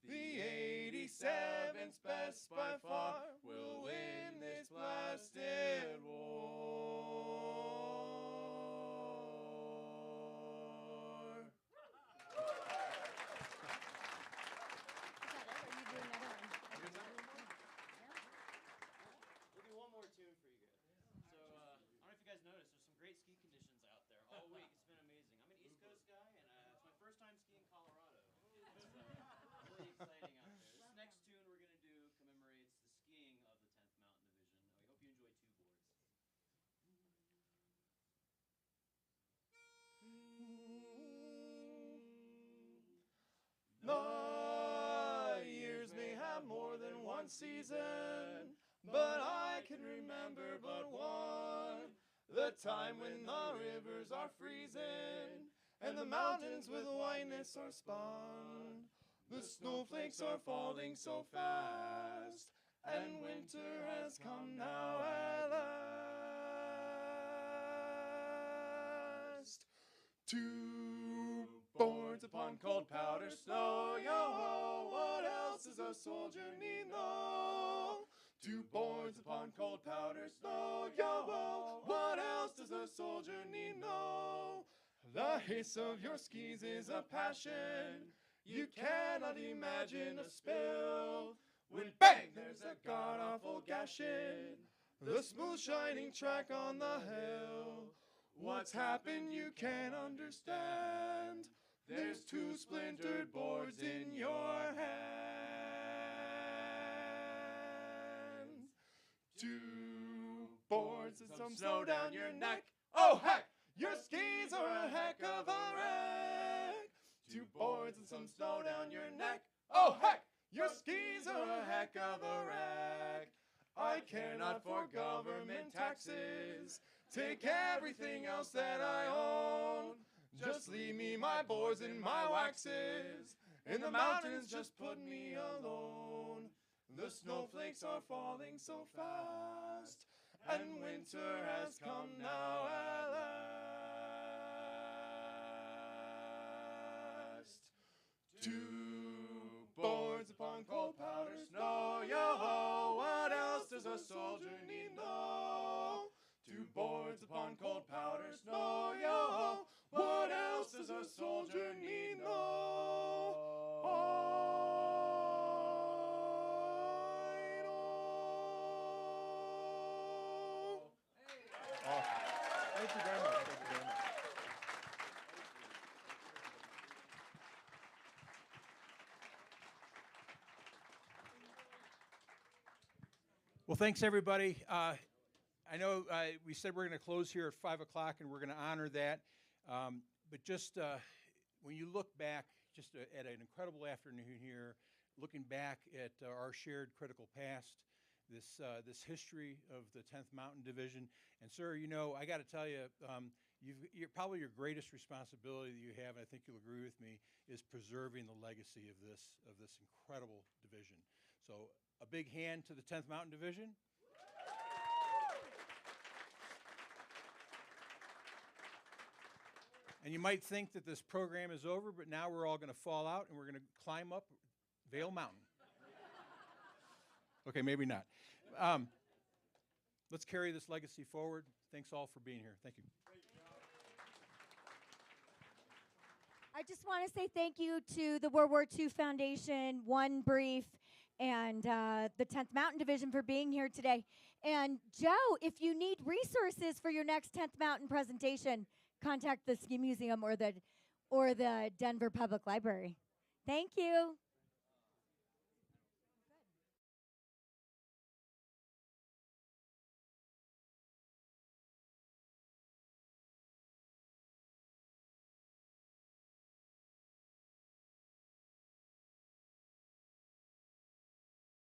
The 87's best by far will win this blasted war. We'll do one more tune for you guys. So, I don't know if you guys noticed, there's some great ski conditions out there all week. It's been amazing. I'm an East Coast guy, and it's my first time skiing Colorado. It's really exciting out there. This next tune we're going to do commemorates the skiing of the 10th Mountain Division. We hope you enjoy two boards. My years may have more than one season, but I can remember but one. The time when the rivers are freezing, and the mountains with whiteness are spun. The snowflakes are falling so fast, and winter has come now at last. Two boards upon cold powder snow, yo-ho, what else does a soldier need, no? Two boards upon cold powder snow, yo-ho, what else does a soldier need, no? The hiss of your skis is a passion, you cannot imagine a spill. When bang, there's a god-awful gashing, the smooth shining track on the hill. What's happened you can't understand, there's two splintered boards in your hands. Two boards and some snow down your neck, oh heck, your skis are a heck of a wreck. Two boards and some snow down your neck, oh heck, your skis are a heck of a wreck. I care not for government taxes, take everything else that I own. Just leave me my boards and my waxes, in the mountains just put me alone. The snowflakes are falling so fast, and winter has come now at last. Two boards upon cold powder snow, yo-ho, what else does a soldier need, no? Two boards upon cold powder snow, yo-ho, what else does a soldier need, no? Thank you very much. Thank you very much. Well, thanks everybody. I know we said we're going to close here at 5 o'clock, and we're going to honor that. But just when you look back, just at an incredible afternoon here, looking back at our shared critical past, this history of the 10th Mountain Division, and sir, you know, I got to tell you, you're probably your greatest responsibility that you have, and I think you'll agree with me, is preserving the legacy of this incredible division. So a big hand to the 10th Mountain Division. And you might think that this program is over, but now we're all going to fall out and we're going to climb up Vail Mountain. Okay, maybe not. Let's carry this legacy forward. Thanks all for being here. Thank you. I just want to say thank you to the World War II Foundation, One Brief, and the 10th Mountain Division for being here today. And Joe, if you need resources for your next 10th Mountain presentation, contact the Ski Museum or the Denver Public Library. Thank you.